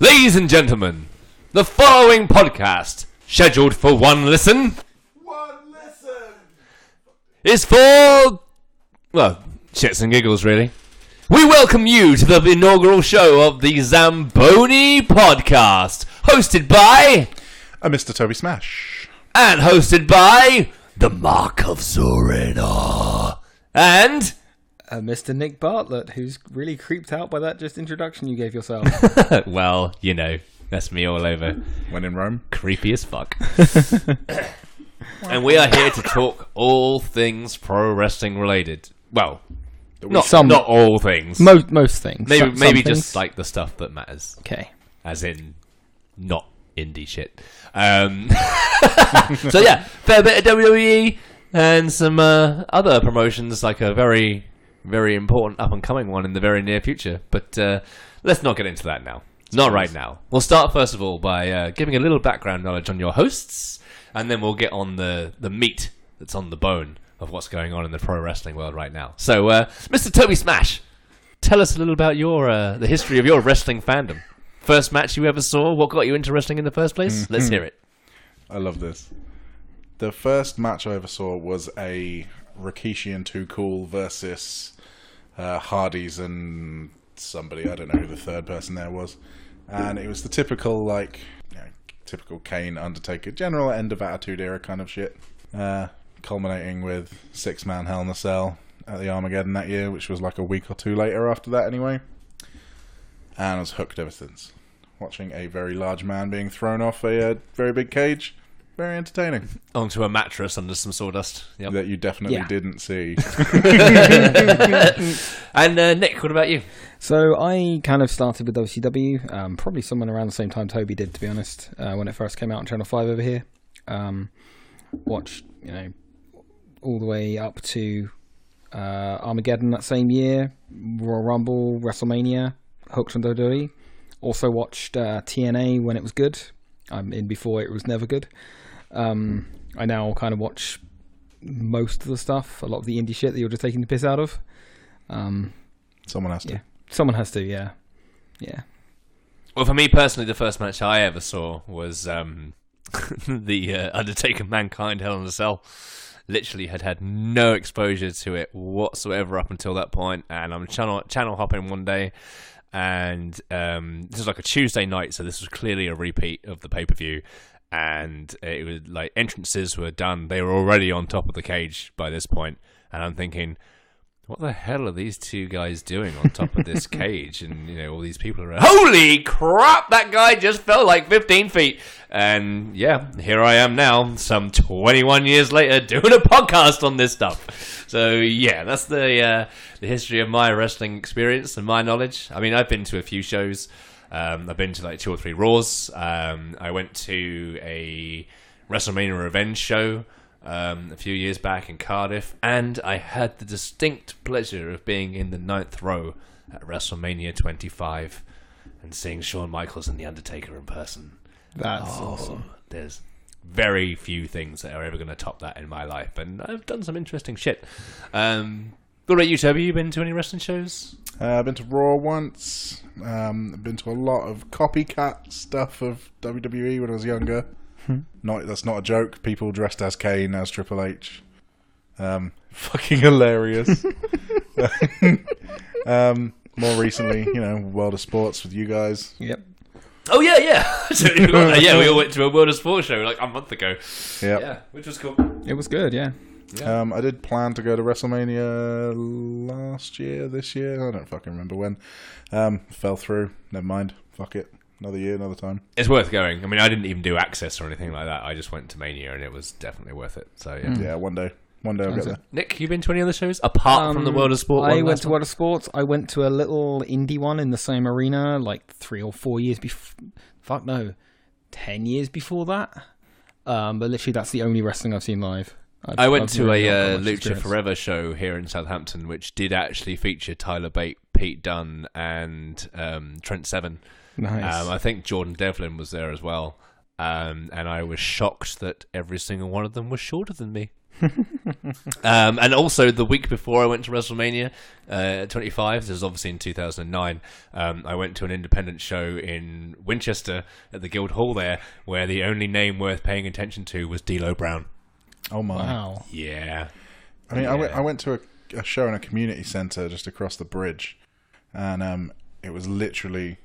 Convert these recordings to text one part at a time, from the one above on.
Ladies and gentlemen, the following podcast, scheduled for one listen, is for, well, shits and giggles, really. We welcome you to the inaugural show of the Zamboni Podcast, hosted by Mr. Toby Smash. And hosted by the Mark of Zorina. And Mr. Nick Bartlett, who's really creeped out by that just introduction you gave yourself. well, you know, that's me all over. When in Rome. Creepy as fuck. And we are here to talk all things pro wrestling related. Well, not all things. Most things. Maybe things. just like the stuff that matters. Okay. As in, not indie shit. So yeah, fair bit of WWE and some other promotions, like a very, very important up-and-coming one in the very near future. But let's not get into that now. Not right now. We'll start, first of all, by giving a little background knowledge on your hosts, and then we'll get on the meat that's on the bone of what's going on in the pro wrestling world right now. So, Mr. Toby Smash, tell us a little about your the history of your wrestling fandom. First match you ever saw, what got you into wrestling in the first place? Let's hear it. I love this. The first match I ever saw was a Rikishi and Too Cool versus Hardys and somebody. I don't know who the third person there was. And it was the typical, typical Kane, Undertaker, general end of Attitude Era kind of shit. Culminating with 6-man Hell in a Cell at the Armageddon that year, which was like a week or two later after that anyway. And I was hooked ever since. Watching a very large man being thrown off a very big cage. Very entertaining. Onto a mattress under some sawdust. Yep. That you definitely didn't see. And Nick, what about you? So I kind of started with WCW, probably someone around the same time Toby did, to be honest, when it first came out on Channel 5 over here. Watched, all the way up to Armageddon that same year, Royal Rumble, WrestleMania, hooked on WWE. Also watched TNA when it was good. I'm in before it was never good. I now kind of watch most of the stuff, a lot of the indie shit that you're just taking the piss out of. Someone has to. Yeah. Someone has to, yeah. Yeah. Well, for me personally, the first match I ever saw was the Undertaker Mankind Hell in a Cell. Literally had no exposure to it whatsoever up until that point, and I'm channel hopping one day, and this was like a Tuesday night, so this was clearly a repeat of the pay-per-view, and it was like entrances were done. They were already on top of the cage by this point, and I'm thinking, what the hell are these two guys doing on top of this cage? And, all these people around. Holy crap, that guy just fell like 15 feet. And, yeah, here I am now, some 21 years later, doing a podcast on this stuff. So, yeah, that's the history of my wrestling experience and my knowledge. I mean, I've been to a few shows. I've been to like 2 or 3 Raws. I went to a WrestleMania Revenge show a few years back in Cardiff, and I had the distinct pleasure of being in the 9th row at WrestleMania 25 and seeing Shawn Michaels and The Undertaker in person. That's awesome. There's very few things that are ever going to top that in my life, and I've done some interesting shit. What about you, Toby? You been to any wrestling shows? I've been to Raw once. I've been to a lot of copycat stuff of WWE when I was younger. That's not a joke. People dressed as Kane, as Triple H. Fucking hilarious. More recently, World of Sports with you guys. Yep. Oh, yeah. Yeah, we all went to a World of Sports show like a month ago. Yep. Yeah, which was cool. It was good, yeah. I did plan to go to WrestleMania this year. I don't fucking remember when. Fell through. Never mind. Fuck it. Another year, another time. It's worth going. I mean, I didn't even do Access or anything like that. I just went to Mania, and it was definitely worth it. So yeah. Yeah, one day I'll get there. Nick, you been to any other shows apart from the World of Sport? I went to World of Sports. I went to a little indie one in the same arena, like 3 or 4 years before. 10 years before that. But literally, that's the only wrestling I've seen live. I went to a Lucha Forever show here in Southampton, which did actually feature Tyler Bate, Pete Dunne, and Trent Seven. Nice. I think Jordan Devlin was there as well. And I was shocked that every single one of them was shorter than me. And also the week before I went to WrestleMania 25, this was obviously in 2009, I went to an independent show in Winchester at the Guildhall there, where the only name worth paying attention to was D'Lo Brown. Oh my! Wow. Yeah. I mean, I went to a show in a community centre just across the bridge, and it was literally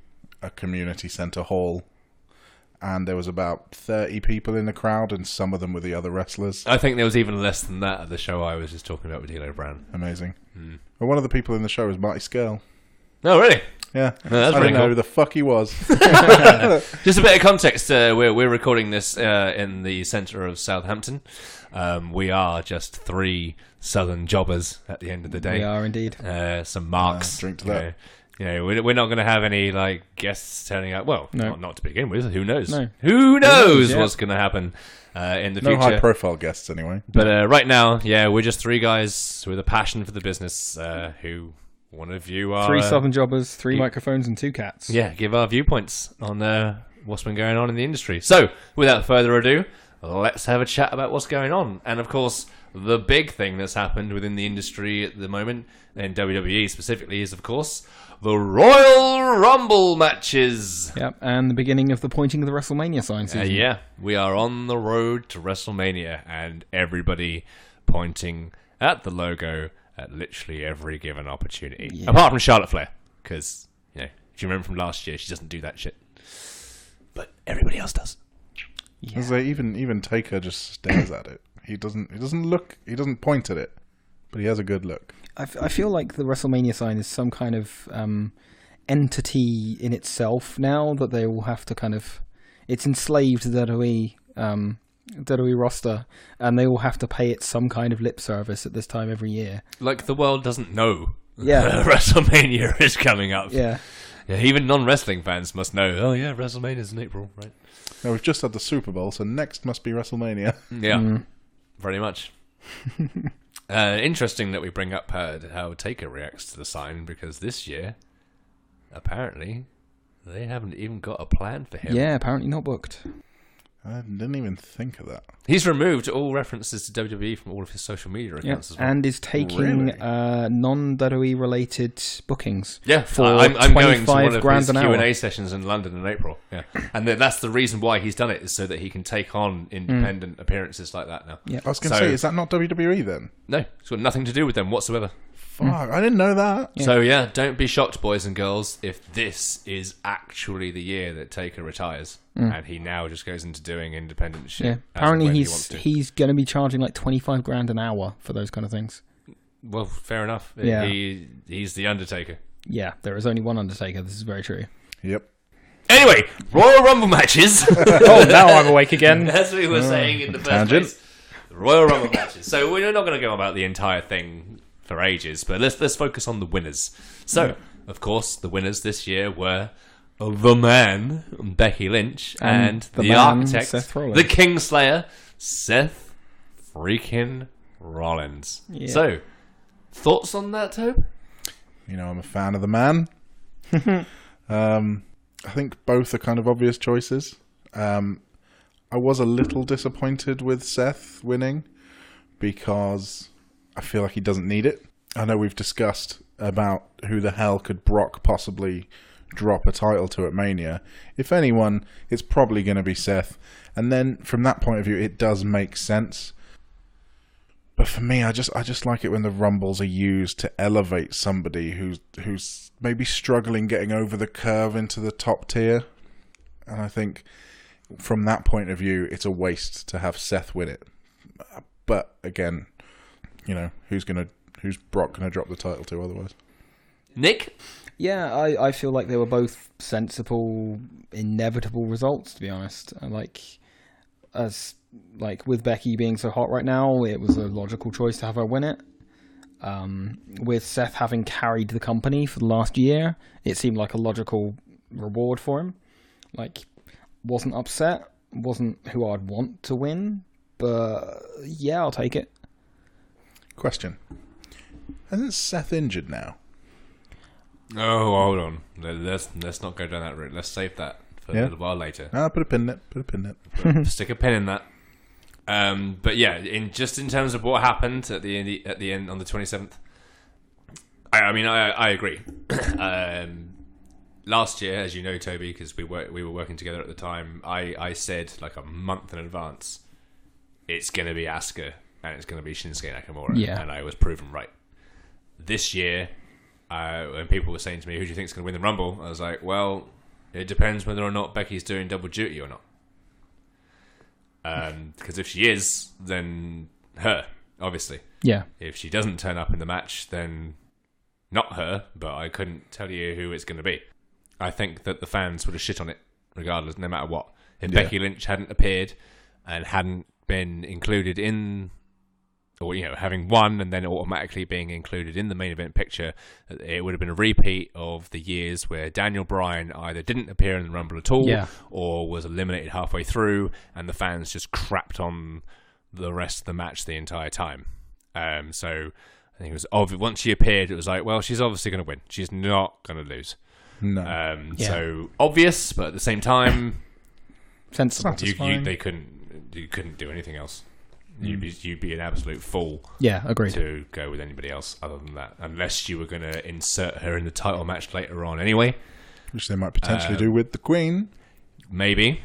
a community centre hall, and there was about 30 people in the crowd, and some of them were the other wrestlers. I think there was even less than that at the show I was just talking about with D'Lo Brown. Amazing. Well, one of the people in the show was Marty Scurll. Oh, really? Yeah, that's I pretty didn't know cool. who the fuck he was. Just a bit of context, we're recording this in the centre of Southampton. We are just 3 southern jobbers at the end of the day. We are indeed. Some marks. Drink to that. We're not going to have any guests turning up. Well, No. not to begin with. Who knows? No. Who knows yeah. what's going to happen in the No future? high-profile guests, anyway. But right now, we're just 3 guys with a passion for the business who want to view our 3 southern jobbers, 3 microphones, and 2 cats. give our viewpoints on what's been going on in the industry. So, without further ado, let's have a chat about what's going on. And of course, the big thing that's happened within the industry at the moment, and WWE specifically, is of course the Royal Rumble matches. Yep, and the beginning of the pointing of the Wrestlemania sign season. We are on the road to WrestleMania, and everybody pointing at the logo at literally every given opportunity. Yeah. Apart from Charlotte Flair, because, if you remember from last year, she doesn't do that shit. But everybody else does. Yeah. As even Taker just stares at it. He doesn't point at it, but he has a good look. I feel like the WrestleMania sign is some kind of entity in itself now that they will have to kind of... It's enslaved WWE roster, and they will have to pay it some kind of lip service at this time every year. Like the world doesn't know WrestleMania is coming up. Yeah. Even non-wrestling fans must know, WrestleMania's in April, right? Now, we've just had the Super Bowl, so next must be WrestleMania. Yeah, pretty much. Interesting that we bring up how Taker reacts to the sign, because this year, apparently, they haven't even got a plan for him. Yeah, apparently not booked. I didn't even think of that. He's removed all references to WWE from all of his social media accounts as well. And is taking Really? non-WWE related bookings. Yeah, for I'm going to one of $25,000 his an hour. Q&A sessions in London in April. Yeah, and that's the reason why he's done it, is so that he can take on independent appearances like that now. Yeah. I was going to say, is that not WWE then? No, it's got nothing to do with them whatsoever. Fuck, I didn't know that. Yeah. So don't be shocked, boys and girls, if this is actually the year that Taker retires, and he now just goes into doing independent shit. Yeah. as and Apparently when he wants to. he's going to be charging like $25,000 an hour for those kind of things. Well, fair enough. Yeah. He's the Undertaker. Yeah, there is only one Undertaker. This is very true. Yep. Anyway, Royal Rumble matches. Oh, now I'm awake again. As we were saying in the first tangent. place, the Royal Rumble matches. So we're not going to go about the entire thing for ages, but let's focus on the winners. So, of course, the winners this year were the man, Becky Lynch, and the the man, architect, Seth Rollins. the Kingslayer, Seth freaking Rollins. Yeah. So, thoughts on that, Tobe? You know, I'm a fan of the man. I think both are kind of obvious choices. I was a little disappointed with Seth winning because I feel like he doesn't need it. I know we've discussed about who the hell could Brock possibly drop a title to at Mania. If anyone, it's probably going to be Seth. And then from that point of view, it does make sense. But for me, I just like it when the Rumbles are used to elevate somebody who's maybe struggling getting over the curve into the top tier. And I think from that point of view, it's a waste to have Seth win it. But again, who's Brock gonna drop the title to otherwise? Nick? Yeah, I feel like they were both sensible, inevitable results, to be honest. With Becky being so hot right now, it was a logical choice to have her win it. With Seth having carried the company for the last year, it seemed like a logical reward for him. Wasn't upset, wasn't who I'd want to win, but yeah, I'll take it. Question: isn't Seth injured now? Oh, hold on. Let's not go down that route. Let's save that for a little while later. Put a pin in it. Stick a pin in that. But yeah, in terms of what happened at the end on the 27th, I agree. last year, as you know, Toby, because we were working together at the time, I said like a month in advance, it's going to be Asuka and it's going to be Shinsuke Nakamura. Yeah. And I was proven right. This year, when people were saying to me, who do you think is going to win the Rumble? I was like, well, it depends whether or not Becky's doing double duty or not. Because if she is, then her, obviously. Yeah. If she doesn't turn up in the match, then not her, but I couldn't tell you who it's going to be. I think that the fans would have shit on it regardless, no matter what. If Becky Lynch hadn't appeared and hadn't been included in, or having won and then automatically being included in the main event picture, it would have been a repeat of the years where Daniel Bryan either didn't appear in the Rumble at all, or was eliminated halfway through, and the fans just crapped on the rest of the match the entire time. So I think it was obvious. Once she appeared, it was like, well, she's obviously going to win. She's not going to lose. No. So obvious, but at the same time, sensible. You couldn't do anything else. You'd be an absolute fool. Yeah, agreed. To go with anybody else other than that, unless you were going to insert her in the title match later on, anyway. Which they might potentially do with the Queen. Maybe.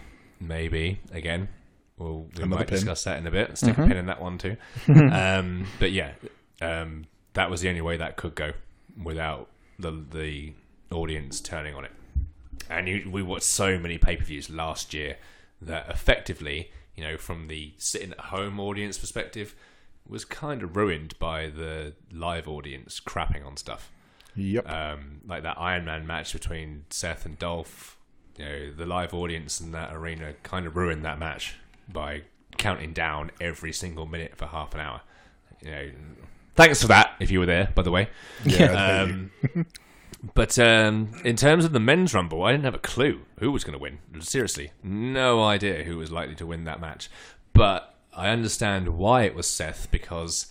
Again, we might discuss that in a bit. Stick a pin in that one too. But yeah, that was the only way that could go without the audience turning on it. And we watched so many pay-per-views last year that effectively, from the sitting at home audience perspective, was kind of ruined by the live audience crapping on stuff. Yep. Like that Iron Man match between Seth and Dolph. The live audience in that arena kind of ruined that match by counting down every single minute for half an hour. Thanks for that, if you were there, by the way. Yeah. But in terms of the men's Rumble, I didn't have a clue who was going to win. Seriously, no idea who was likely to win that match. But I understand why it was Seth, because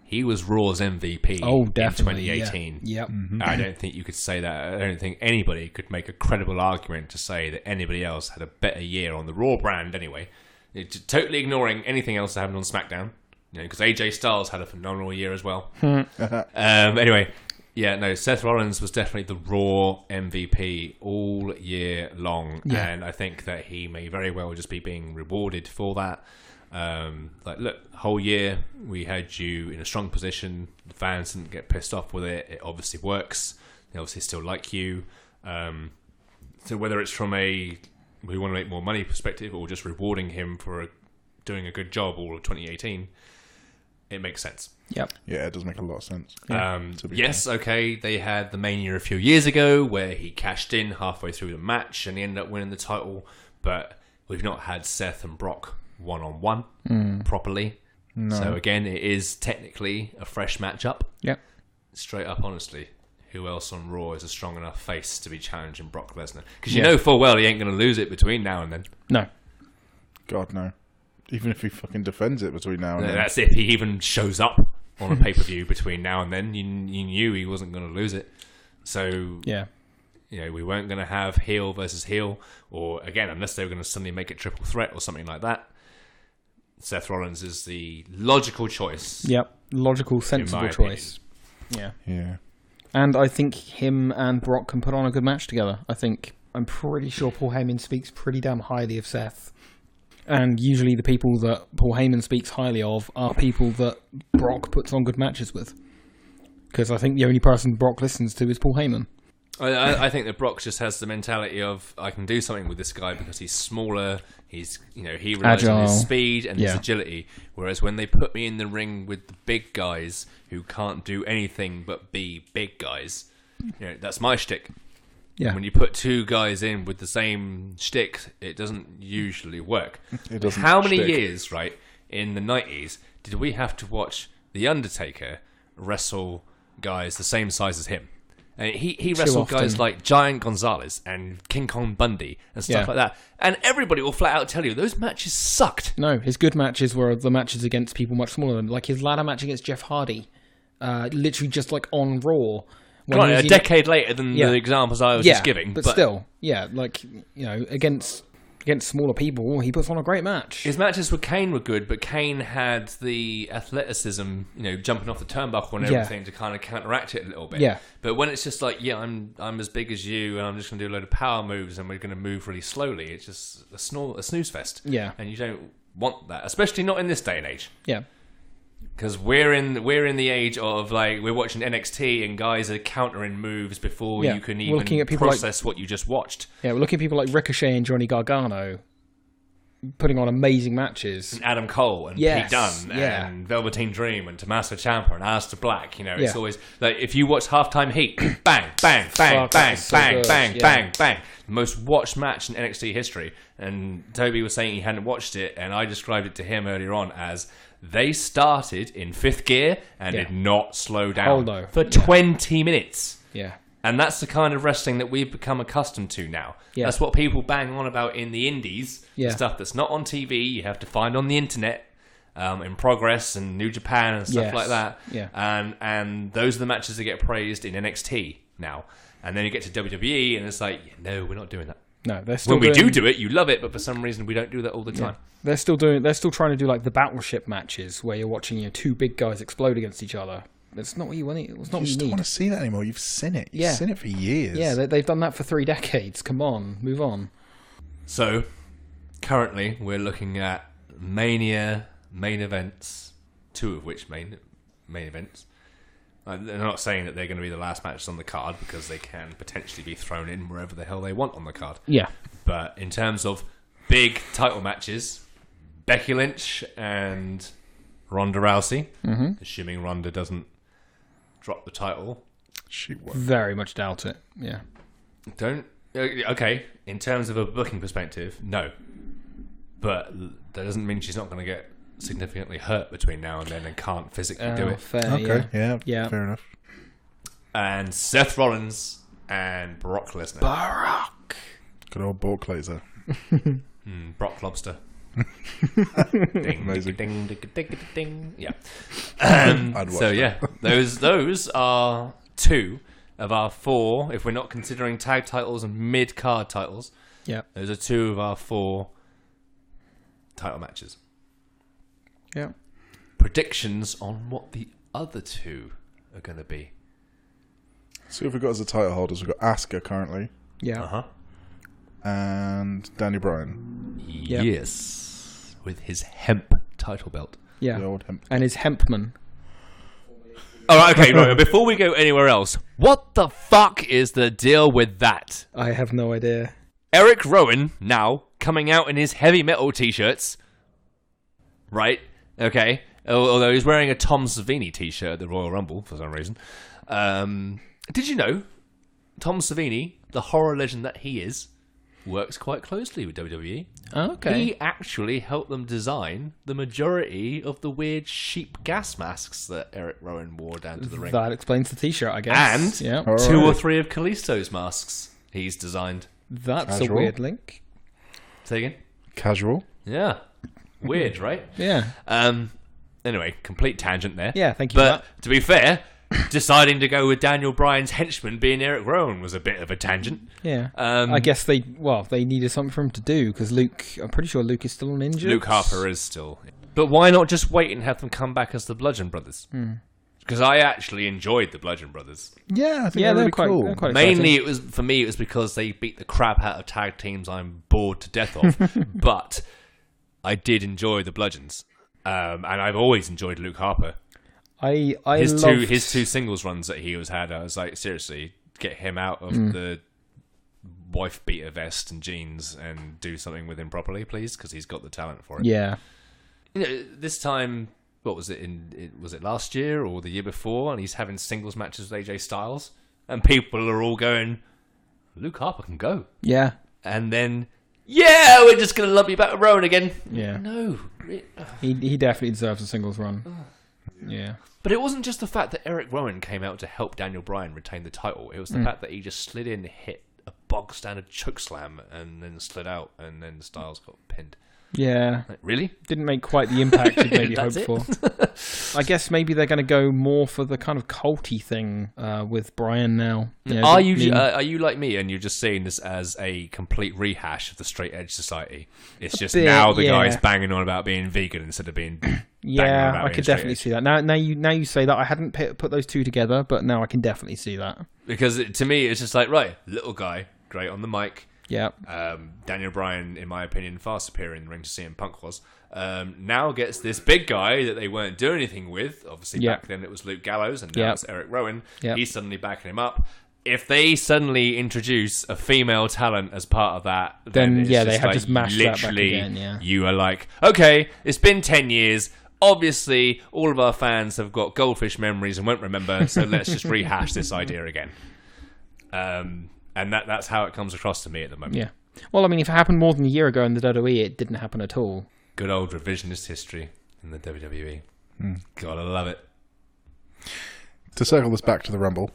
he was Raw's MVP in 2018. Yeah. Yep. Mm-hmm. I don't think you could say that. I don't think anybody could make a credible argument to say that anybody else had a better year on the Raw brand anyway. Totally ignoring anything else that happened on SmackDown. Because AJ Styles had a phenomenal year as well. Anyway... Yeah, no, Seth Rollins was definitely the Raw MVP all year long, and I think that he may very well just be being rewarded for that. Look, whole year we had you in a strong position. The fans didn't get pissed off with it. It obviously works. They obviously still like you. So whether it's from we want to make more money perspective or just rewarding him for doing a good job all of 2018, it makes sense. Yep. Yeah, it does make a lot of sense. Yes, okay, they had the Mania a few years ago where he cashed in halfway through the match and he ended up winning the title, but we've not had Seth and Brock one-on-one properly. No. So again, it is technically a fresh matchup. Yep. Straight up, honestly, who else on Raw is a strong enough face to be challenging Brock Lesnar? Because you know full well he ain't going to lose it between now and then. No. God, no. Even if he fucking defends it between now and then. That's if he even shows up on a pay-per-view between now and then. You knew he wasn't going to lose it. So, we weren't going to have heel versus heel, or, again, unless they were going to suddenly make it triple threat or something like that. Seth Rollins is the logical choice. Yep, logical, sensible choice. Yeah. And I think him and Brock can put on a good match together. I'm pretty sure Paul Heyman speaks pretty damn highly of Seth. And usually the people that Paul Heyman speaks highly of are people that Brock puts on good matches with. Because I think the only person Brock listens to is Paul Heyman. I think that Brock just has the mentality of, I can do something with this guy because he's smaller, he relies on his speed and his agility. Whereas when they put me in the ring with the big guys who can't do anything but be big guys, that's my shtick. Yeah. When you put two guys in with the same shtick, it doesn't usually work. It doesn't. How many years, right, in the 90s, did we have to watch The Undertaker wrestle guys the same size as him? And he wrestled guys like Giant Gonzalez and King Kong Bundy and stuff like that. And everybody will flat out tell you those matches sucked. No, his good matches were the matches against people much smaller than him. Like his ladder match against Jeff Hardy. Literally just like on Raw. Right, a decade later than the examples I was just giving. But still, against against smaller people, he puts on a great match. His matches with Kane were good, but Kane had the athleticism, jumping off the turnbuckle and everything to kind of counteract it a little bit. Yeah. But when it's just like, I'm as big as you, and I'm just going to do a load of power moves, and we're going to move really slowly, it's just a snooze fest. Yeah. And you don't want that, especially not in this day and age. Yeah. Because we're in the age of we're watching NXT and guys are countering moves before you can even process what you just watched. Yeah, we're looking at people like Ricochet and Johnny Gargano putting on amazing matches. And Adam Cole and Pete Dunne and Velveteen Dream and Tommaso Ciampa and Alistair Black. It's always like if you watch Halftime Heat, bang, bang, bang, bang, bang, bang, bang, bang. The most watched match in NXT history. And Toby was saying he hadn't watched it, and I described it to him earlier on as they started in fifth gear and did not slow down for 20 minutes. Yeah. And that's the kind of wrestling that we've become accustomed to now. Yeah. That's what people bang on about in the indies. Yeah. The stuff that's not on TV, you have to find on the internet, in Progress and New Japan and stuff like that. Yeah. And those are the matches that get praised in NXT now. And then you get to WWE and it's like, no, we're not doing that. No, they're still when we do it, you love it, but for some reason we don't do that all the time. They're still trying to do like the battleship matches where you're watching two big guys explode against each other. That's not what you want. It's not what you need. You don't want to see that anymore. You've seen it. You've seen it for years. Yeah, they've done that for 3 decades. Come on, move on. So, currently we're looking at Mania main events, 2 of which main events. They're not saying that they're going to be the last matches on the card because they can potentially be thrown in wherever the hell they want on the card. Yeah. But in terms of big title matches, Becky Lynch and Ronda Rousey, assuming Ronda doesn't drop the title. She won't. Very much doubt it. Yeah. Okay, in terms of a booking perspective, no. But that doesn't mean she's not going to get significantly hurt between now and then and can't physically do it. Fair, okay, yeah, fair enough. And Seth Rollins and Brock Lesnar. Brock. Good old Brock Lesnar. Brock Lobster. Ding, amazing. Ding, ding, ding, ding. Yeah. I'd watch that. Those are 2 of our 4, if we're not considering tag titles and mid-card titles. Yeah. Those are 2 of our 4 title matches. Yeah. Predictions on what the other 2 are going to be. So if we've got as the title holders, we've got Asuka currently. Yeah. And Daniel Bryan. Yep. Yes. With his hemp title belt. Yeah. The old hemp. And his hempman. Alright, okay, right. Before we go anywhere else, what the fuck is the deal with that? I have no idea. Eric Rowan now coming out in his heavy metal t-shirts. Right? Okay. Although he's wearing a Tom Savini t-shirt at the Royal Rumble for some reason. Did you know Tom Savini, the horror legend that he is, works quite closely with WWE? Oh, okay. He actually helped them design the majority of the weird sheep gas masks that Eric Rowan wore down to the ring. That explains the t-shirt, I guess. And 2 or 3 of Kalisto's masks he's designed. That's Casual. a weird link. Say again? Casual. Yeah. Weird, right? Yeah. Anyway, complete tangent there. Yeah, thank you But for that. to be fair, deciding to go with Daniel Bryan's henchman being Eric Rowan was a bit of a tangent. Yeah. I guess they needed something for him to do because I'm pretty sure Luke is still on injured. Luke Harper is still. But why not just wait and have them come back as the Bludgeon Brothers? Because I actually enjoyed the Bludgeon Brothers. Yeah, I think they're really cool. They're quite Mainly, exciting. it was because they beat the crap out of tag teams I'm bored to death of. But I did enjoy the Bludgeons, and I've always enjoyed Luke Harper. His 2 singles runs that he had, I was like, seriously, get him out of the wife beater vest and jeans and do something with him properly, please, because he's got the talent for it. Yeah. This time. What was it? Was it last year or the year before? And he's having singles matches with AJ Styles, and people are all going, "Luke Harper can go." Yeah. And then, we're just gonna love you back to Rowan again. Yeah. No, He definitely deserves a singles run. Yeah. But it wasn't just the fact that Eric Rowan came out to help Daniel Bryan retain the title. It was the fact that he just slid in, hit a bog standard chokeslam, and then slid out, and then Styles got pinned. Yeah. Like, really? Didn't make quite the impact you'd maybe hoped That's for. I guess maybe they're going to go more for the kind of culty thing with Brian now. You know, Are you like me and you're just seeing this as a complete rehash of the straight edge society? It's just now the guy's banging on about being vegan instead of being I could definitely see that. Now you say that. I hadn't put those two together, but now I can definitely see that. Because to me, it's just like, right, little guy, great on the mic. Yeah. Daniel Bryan, in my opinion, far superior in the ring to CM Punk was. Now gets this big guy that they weren't doing anything with. Obviously, back then it was Luke Gallows, and now it's Eric Rowan. Yep. He's suddenly backing him up. If they suddenly introduce a female talent as part of that, then it's they just have like, just mashed that back literally, again. Yeah. you are like, okay, it's been 10 years. Obviously, all of our fans have got goldfish memories and won't remember, so let's just rehash this idea again. And that's how it comes across to me at the moment. Yeah. Well, I mean, if it happened more than a year ago in the WWE, it didn't happen at all. Good old revisionist history in the WWE. Gotta love it. To circle this back to the Rumble.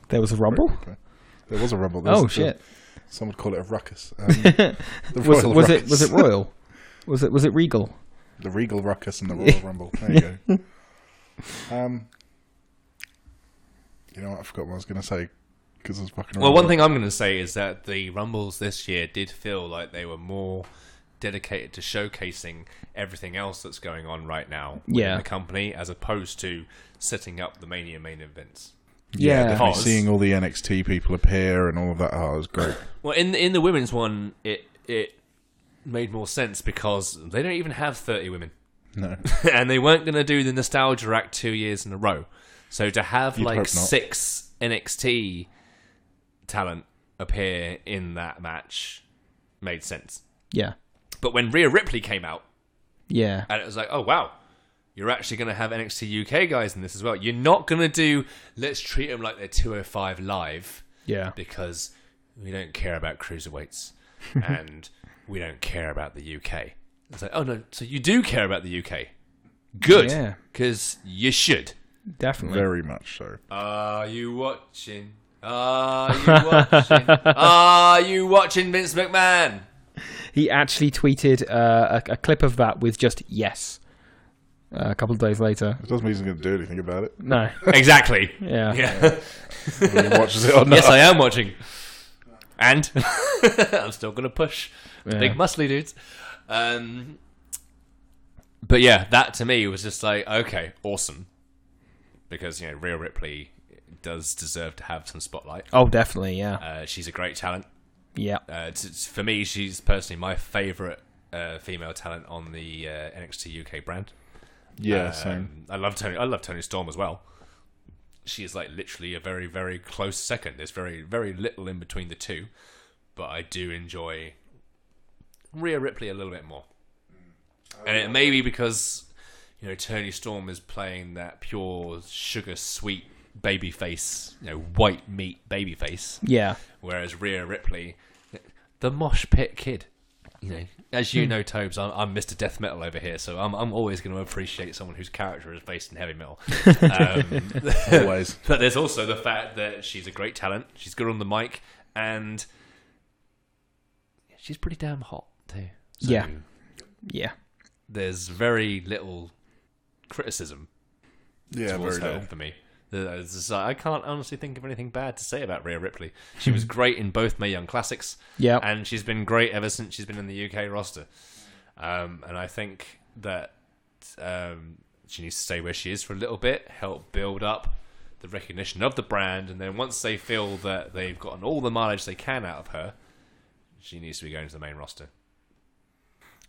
There was a Rumble? There was a Rumble. Shit. Some would call it a ruckus. Was it Royal? Was it Regal? The Regal Ruckus and the Royal Rumble. There you go. You know what? I forgot what I was going to say. Because I was fucking around. Well, one thing I'm going to say is that the Rumbles this year did feel like they were more dedicated to showcasing everything else that's going on right now in the company, as opposed to setting up the Mania main events. Yeah, definitely seeing all the NXT people appear and all of that. Oh, it was great. Well, in the women's one, it made more sense because they don't even have 30 women. No. And they weren't going to do the Nostalgia Act 2 years in a row. So to have like 6 NXT talent appear in that match made sense. Yeah. But when Rhea Ripley came out, and it was like, oh wow, you're actually going to have NXT UK guys in this as well. You're not going to do, let's treat them like they're 205 live, because we don't care about cruiserweights and we don't care about the UK. It's like, oh no, so you do care about the UK? Good, because you should. Definitely, very much so. Are you watching? Are you watching? Are you watching Vince McMahon? He actually tweeted a clip of that with just yes a couple of days later. It doesn't mean he's going to do anything about it. No. Exactly. Yeah. Whether he watches it or not. Yes, I am watching. And I'm still going to push the big muscly dudes. But yeah, that to me was just like, okay, awesome. Because, Rhea Ripley does deserve to have some spotlight. Oh, definitely, yeah. She's a great talent. Yeah. For me, she's personally my favourite female talent on the NXT UK brand. Yeah, same. I love Toni Storm as well. She is like literally a very, very close second. There's very, very little in between the two, but I do enjoy Rhea Ripley a little bit more. And it may be because Toni Storm is playing that pure sugar sweet babyface, white meat babyface. Yeah. Whereas Rhea Ripley, the mosh pit kid. As you know, Tobes, I'm Mr. Death Metal over here, so I'm always going to appreciate someone whose character is based in heavy metal. Always. But there's also the fact that she's a great talent, she's good on the mic, and she's pretty damn hot too. So yeah. There's very little criticism towards very her little. for me. I can't honestly think of anything bad to say about Rhea Ripley. She was great in both Mae Young Classics, and she's been great ever since she's been in the UK roster. And I think that she needs to stay where she is for a little bit, help build up the recognition of the brand, and then once they feel that they've gotten all the mileage they can out of her, she needs to be going to the main roster.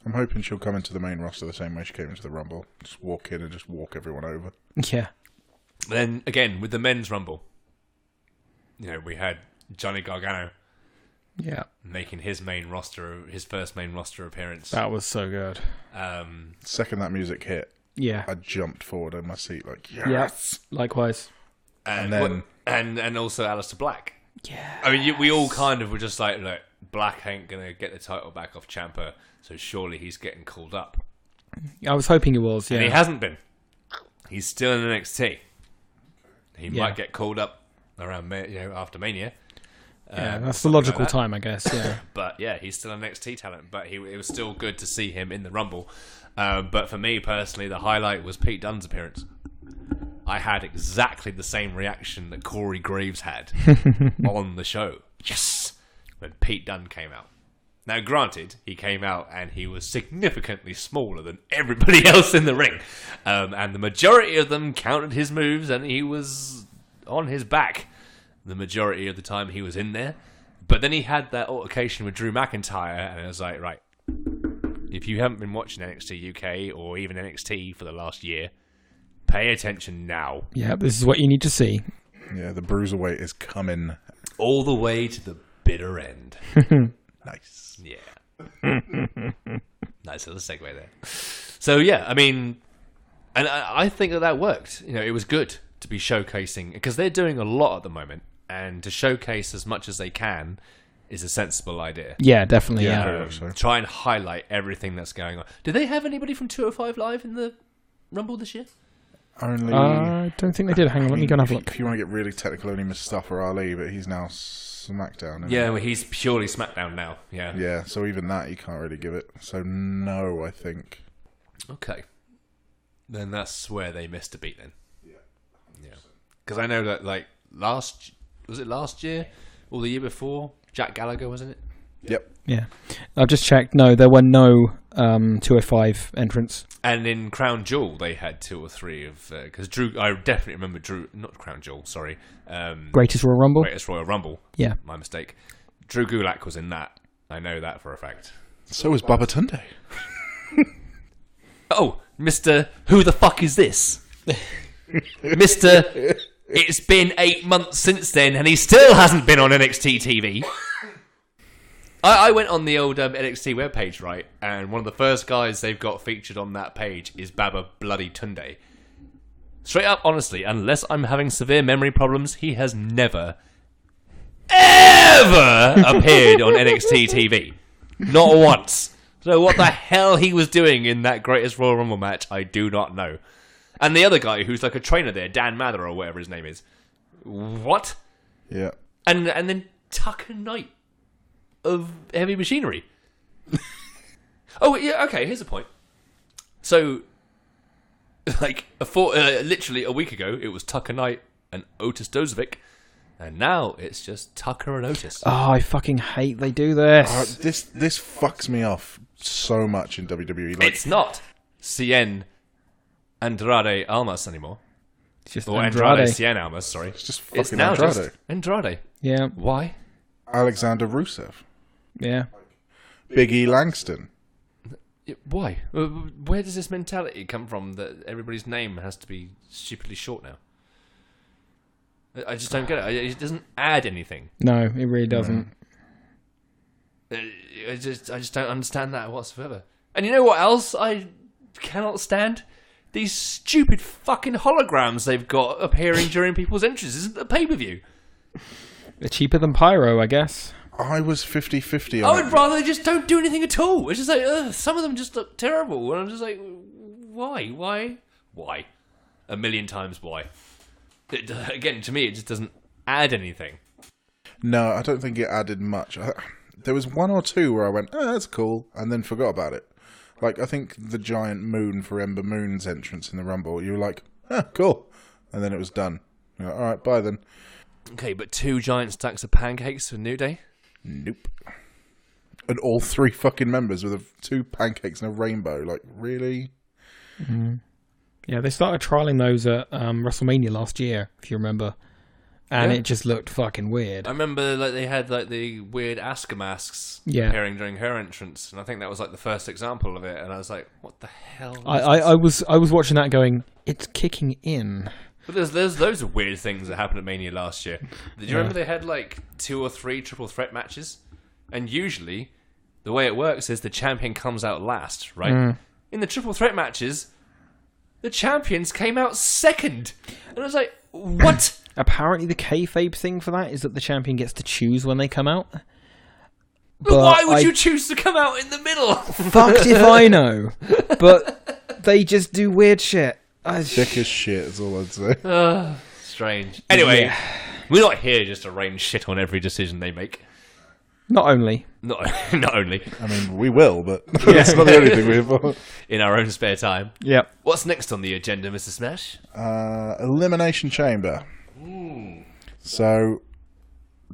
I'm hoping she'll come into the main roster the same way she came into the Rumble. Just walk in and just walk everyone over. Yeah. Then again, with the men's Rumble, we had Johnny Gargano making his first main roster appearance. That was so good. Second that music hit, I jumped forward in my seat like, yes! Yeah, likewise. And then and also Alistair Black. Yeah. I mean, we all kind of were just like, look, Black ain't going to get the title back off Ciampa, so surely he's getting called up. I was hoping he was, And he hasn't been. He's still in NXT. He might get called up around after Mania, Yeah, that's the logical time, I guess. Yeah. But yeah, he's still an NXT talent. But it was still good to see him in the Rumble. But for me personally, the highlight was Pete Dunne's appearance. I had exactly the same reaction that Corey Graves had on the show. Yes! When Pete Dunne came out. Now, granted, he came out and he was significantly smaller than everybody else in the ring. And the majority of them counted his moves and he was on his back the majority of the time he was in there. But then he had that altercation with Drew McIntyre and it was like, right, if you haven't been watching NXT UK or even NXT for the last year, pay attention now. Yeah, this is what you need to see. Yeah, the bruiserweight is coming. All the way to the bitter end. Nice. Yeah. Nice little segue there. So, yeah, I mean, and I think that worked. You know, it was good to be showcasing, because they're doing a lot at the moment, and to showcase as much as they can is a sensible idea. Yeah, definitely. Yeah. Try and highlight everything that's going on. Do they have anybody from 205 Live in the Rumble this year? Only. I don't think they did. Hang on, let me go and have a look. If you want to get really technical, only Mustafa Ali, but he's now SmackDown. Isn't Yeah, he? well, he's purely SmackDown now. Yeah. Yeah, so even that you can't really give it. So no, I think. Okay. Then that's where they missed a beat then. Yeah. Because I know that, like, last year? Or the year before? Jack Gallagher, wasn't it? Yep. Yeah. I've just checked. No, there were no 205 entrants. And in Crown Jewel, they had 2 or 3 of... Because Drew... I definitely remember Drew... Not Crown Jewel, sorry. Greatest Royal Rumble? Greatest Royal Rumble. Yeah. My mistake. Drew Gulak was in that. I know that for a fact. So was Baba Tunde. Oh, Mr. Who the fuck is this? Mr. It's been 8 months since then, and he still hasn't been on NXT TV. I went on the old NXT webpage, right, and one of the first guys they've got featured on that page is Baba Bloody Tunde. Straight up, honestly, unless I'm having severe memory problems, he has never, ever appeared on NXT TV. Not once. So what the hell he was doing in that Greatest Royal Rumble match, I do not know. And the other guy who's like a trainer there, Dan Mather or whatever his name is. What? Yeah. And then Tucker Knight of Heavy Machinery. Oh, yeah, okay, here's a point. So, like, literally a week ago, it was Tucker Knight and Otis Dozovic, and now it's just Tucker and Otis. Oh, I fucking hate they do this. This fucks me off so much in WWE. Like, It's not Cien Andrade Almas anymore. It's just Or Andrade. Cien Almas, sorry. it's just It's fucking now Andrade. just Andrade. Yeah, Why? Alexander Rusev. yeah. Big E Langston. Why? Where does this mentality come from that everybody's name has to be stupidly short now? I just don't get it. It doesn't add anything. No, it really doesn't. I just don't understand that whatsoever. And you know what else I cannot stand? These stupid fucking holograms they've got appearing during people's entrances at the pay-per-view. They're cheaper than Pyro, I guess. I was 50-50 I on would it. rather they just don't do anything at all. It's just like, some of them just look terrible. And I'm just like, why? Why? A million times why. Again, to me, it just doesn't add anything. No, I don't think it added much. There was 1 or 2 where I went, oh, that's cool, and then forgot about it. Like, I think the giant moon for Ember Moon's entrance in the Rumble, you were like, cool. And then it was done. You're like, all right, bye then. Okay, but 2 giant stacks of pancakes for New Day? Nope. And all 3 fucking members with 2 pancakes and a rainbow. Like, really? Mm-hmm. Yeah, they started trialing those at WrestleMania last year, if you remember. And it just looked fucking weird. I remember like they had like the weird Asuka masks appearing during her entrance, and I think that was like the first example of it. And I was like, "What the hell?" I was watching that, going, "It's kicking in." But there's loads of weird things that happened at Mania last year. Did you remember they had like 2 or 3 triple threat matches? And usually, the way it works is the champion comes out last, right? Mm. In the triple threat matches, the champions came out second, and I was like, "What?" Apparently, the kayfabe thing for that is that the champion gets to choose when they come out. But why would you choose to come out in the middle? Fucked if I know. But they just do weird shit. Thick as shit is all I'd say. Strange. Anyway, We're not here just to rain shit on every decision they make. Not only. Not only. I mean, we will, but that's not the only thing we've... In our own spare time. Yep. What's next on the agenda, Mr. Smash? Elimination Chamber. So,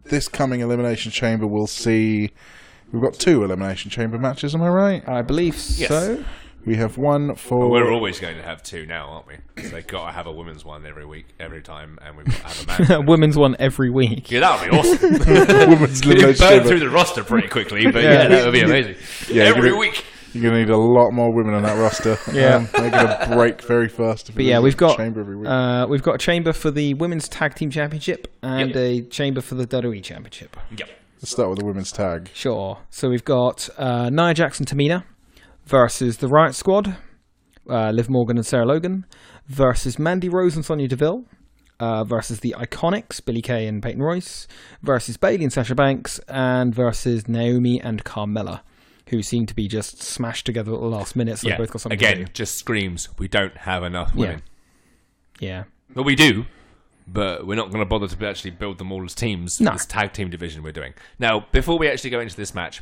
this coming Elimination Chamber, we'll see... We've got 2 Elimination Chamber matches, am I right? I believe so. We have one for... Well, we're always going to have 2 now, aren't we? Because they've got to have a women's one every time, and we've got to have a A man. women's one every week. Yeah, that would be awesome. Women's You'd Elimination burn Chamber. through the roster pretty quickly, but yeah, that would be amazing. Yeah, every you're week. You're going to need a lot more women on that roster. Yeah. They're going to break very fast. But yeah, we've got Chamber every week. we've got a chamber for the Women's Tag Team Championship and a chamber for the WWE Championship. Yep. Let's start with the women's tag. Sure. So we've got Nia Jax and Tamina versus the Riot Squad, Liv Morgan and Sarah Logan, versus Mandy Rose and Sonya Deville, versus the Iconics, Billie Kay and Peyton Royce, versus Bayley and Sasha Banks, and versus Naomi and Carmella, who seem to be just smashed together at the last minute, so they both got something to do. Just screams, we don't have enough women. Yeah. Well, we do, but we're not going to bother to actually build them all as teams for this tag team division we're doing. Now, before we actually go into this match,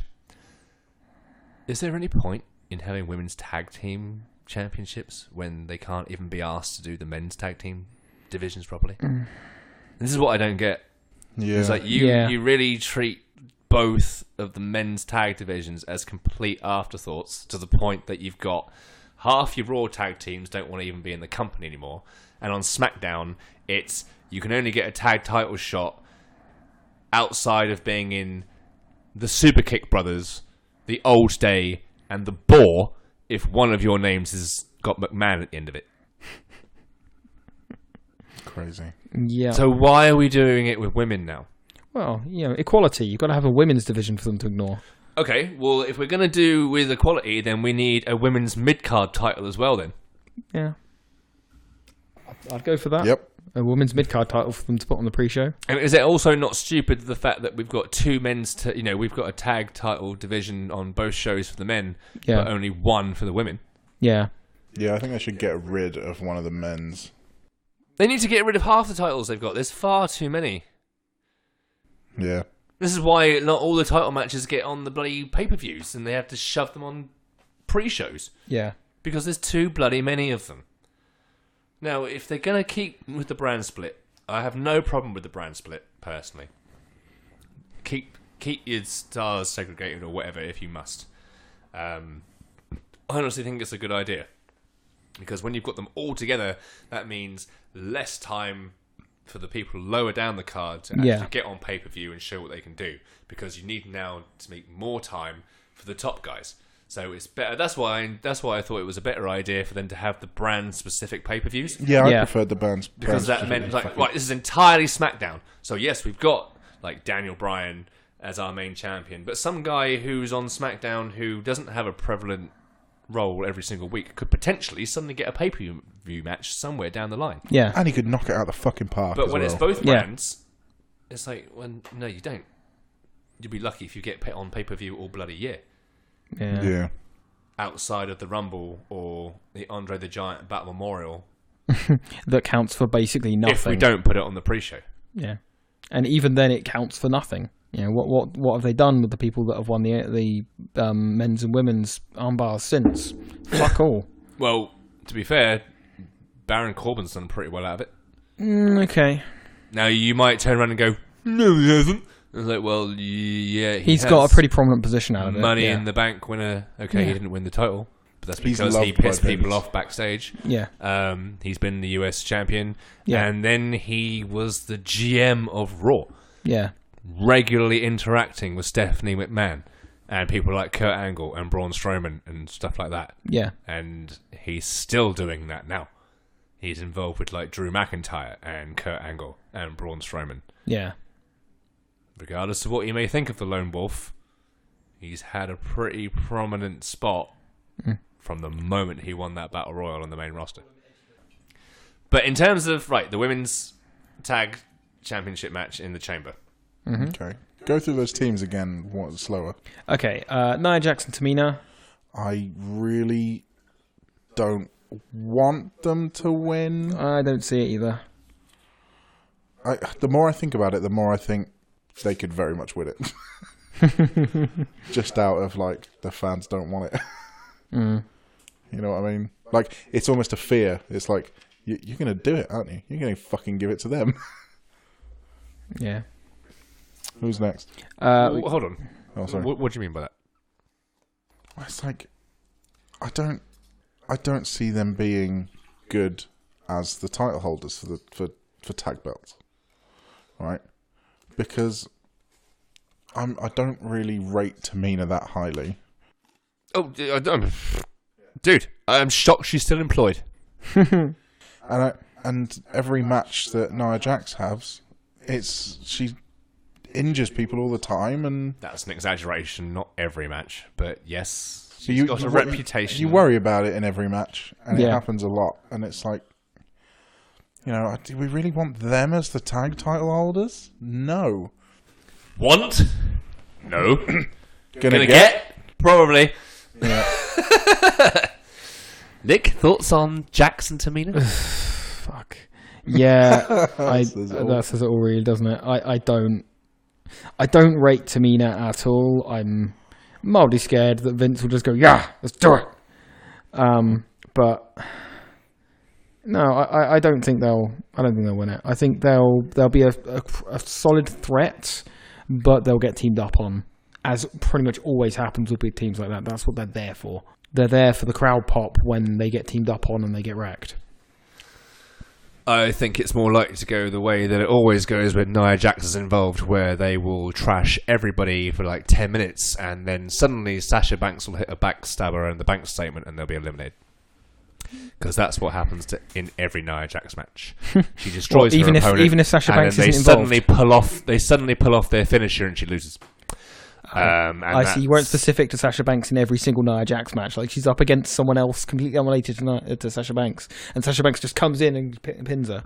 is there any point in having women's tag team championships when they can't even be asked to do the men's tag team divisions properly? This is what I don't get. Yeah. It's like you really treat both of the men's tag divisions as complete afterthoughts to the point that you've got half your Raw tag teams don't want to even be in the company anymore. And on SmackDown, it's you can only get a tag title shot outside of being in the Superkick Brothers, the Old Day, and the Boar if one of your names has got McMahon at the end of it. Crazy. Yeah. So why are we doing it with women now? Well, equality. You've got to have a women's division for them to ignore. Okay, well, if we're going to do with equality, then we need a women's mid-card title as well, then. Yeah. I'd go for that. Yep. A women's mid-card title for them to put on the pre-show. And is it also not stupid the fact that we've got 2 men's... we've got a tag title division on both shows for the men, but only one for the women? Yeah. Yeah, I think they should get rid of one of the men's. They need to get rid of half the titles they've got. There's far too many. Yeah. This is why not all the title matches get on the bloody pay-per-views and they have to shove them on pre-shows. Yeah. Because there's too bloody many of them. Now, if they're going to keep with the brand split, I have no problem with the brand split, personally. Keep your stars segregated or whatever if you must. I honestly think it's a good idea. Because when you've got them all together, that means less time for the people lower down the card to actually get on pay-per-view and show what they can do. Because you need now to make more time for the top guys. So it's better. That's why I thought it was a better idea for them to have the brand-specific pay-per-views. Yeah, I preferred the bands. Because that meant, right, this is entirely SmackDown. So yes, we've got, Daniel Bryan as our main champion. But some guy who's on SmackDown who doesn't have a prevalent role every single week could potentially suddenly get a pay-per-view match somewhere down the line. Yeah. And he could knock it out the fucking park. But when it's both brands, it's like, well, no, you don't. You'd be lucky if you get on pay-per-view all bloody year. Yeah. Outside of the Rumble or the Andre the Giant Battle Memorial. That counts for basically nothing. If we don't put it on the pre-show. Yeah. And even then it counts for nothing. What have they done with the people that have won the men's and women's armbars since? Fuck all. Well, to be fair, Baron Corbin's done pretty well out of it. Okay. Now, you might turn around and go, no, he hasn't. It's like, well, yeah, he's got a pretty prominent position out of it. Money in the Bank winner. Okay, he didn't win the title, but that's because he pissed people off backstage. Yeah. He's been the US champion. Yeah. And then he was the GM of Raw. Yeah. Regularly interacting with Stephanie McMahon and people like Kurt Angle and Braun Strowman and stuff like that. Yeah. And he's still doing that now. He's involved with Drew McIntyre and Kurt Angle and Braun Strowman. Yeah. Regardless of what you may think of the Lone Wolf, he's had a pretty prominent spot from the moment he won that Battle Royal on the main roster. But in terms of, the women's tag championship match in the Chamber. Mm-hmm. Okay. Go through those teams again, slower. Okay. Nia Jax and Tamina. I really don't want them to win. I don't see it either. the more I think about it, the more I think they could very much win it. Just out of like the fans don't want it. Mm. You know what I mean? Like it's almost a fear. It's like you're going to do it, aren't you? You're going to fucking give it to them. Yeah. Who's next? Hold on. Oh, sorry. What do you mean by that? It's like I don't see them being good as the title holders for tag belts, right? Because I don't really rate Tamina that highly. Oh, dude, I'm shocked she's still employed. And every match that Nia Jax has, she injures people all the time, and That's an exaggeration. Not every match, but yes, so she's got a reputation. You worry about it in every match, and Yeah. it happens a lot. And it's like, you know, do we really want them as the tag title holders? No. Want? No. Gonna get? Probably. Yeah. Nick, thoughts on Jax and Tamina? Fuck. Yeah, that says it all, really, doesn't it? I don't rate Tamina at all. I'm mildly scared that Vince will just go, yeah, let's do it. But no, I don't think they'll win it. I think they'll be a solid threat, but they'll get teamed up on, as pretty much always happens with big teams like that. That's what they're there for. They're there for the crowd pop when they get teamed up on and they get wrecked. I think it's more likely to go the way that it always goes when Nia Jax is involved, where they will trash everybody for like 10 minutes, and then suddenly Sasha Banks will hit a backstabber and the bank statement, and they'll be eliminated. Because that's what happens in every Nia Jax match. She destroys her opponent, even if Sasha Banks and isn't then involved. they suddenly pull off their finisher and she loses. And I see. You weren't specific to Sasha Banks in every single Nia Jax match. Like, she's up against someone else completely unrelated to Sasha Banks, and Sasha Banks just comes in and pins her.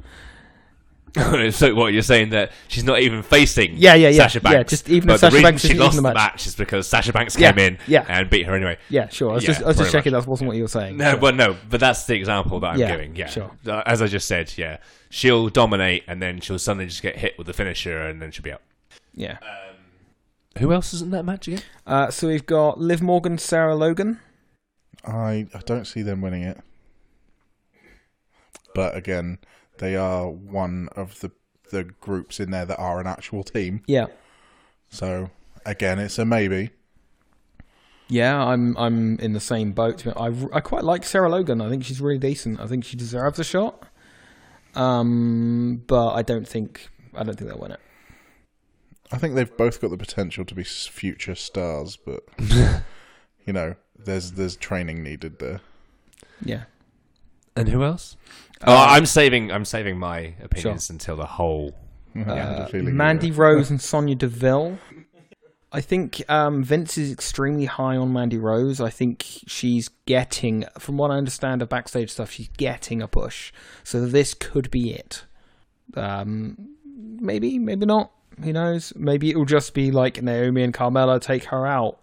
So what, you're saying that she's not even facing Yeah. Sasha Banks? Yeah, just even if but Sasha the reason Banks she isn't lost in the the match is because Sasha Banks came in and beat her anyway. Yeah, sure. I was just checking that wasn't what you were saying. No, sure. but that's the example that I'm giving. Yeah, sure. As I just said, yeah, she'll dominate and then she'll suddenly just get hit with the finisher and then she'll be out. Yeah. Who else is in that match again? So we've got Liv Morgan, Sarah Logan. I don't see them winning it. But again, they are one of the groups in there that are an actual team. Yeah. So again, it's a maybe. Yeah, I'm in the same boat. I quite like Sarah Logan. I think she's really decent. I think she deserves a shot. But I don't think they'll win it. I think they've both got the potential to be future stars, but you know, there's training needed there. Yeah. And who else? I'm saving my opinions until the whole. Mandy Rose and Sonya Deville. I think Vince is extremely high on Mandy Rose. I think she's getting, from what I understand of backstage stuff, she's getting a push. So this could be it. Maybe not. Who knows? Maybe it'll just be like Naomi and Carmella take her out,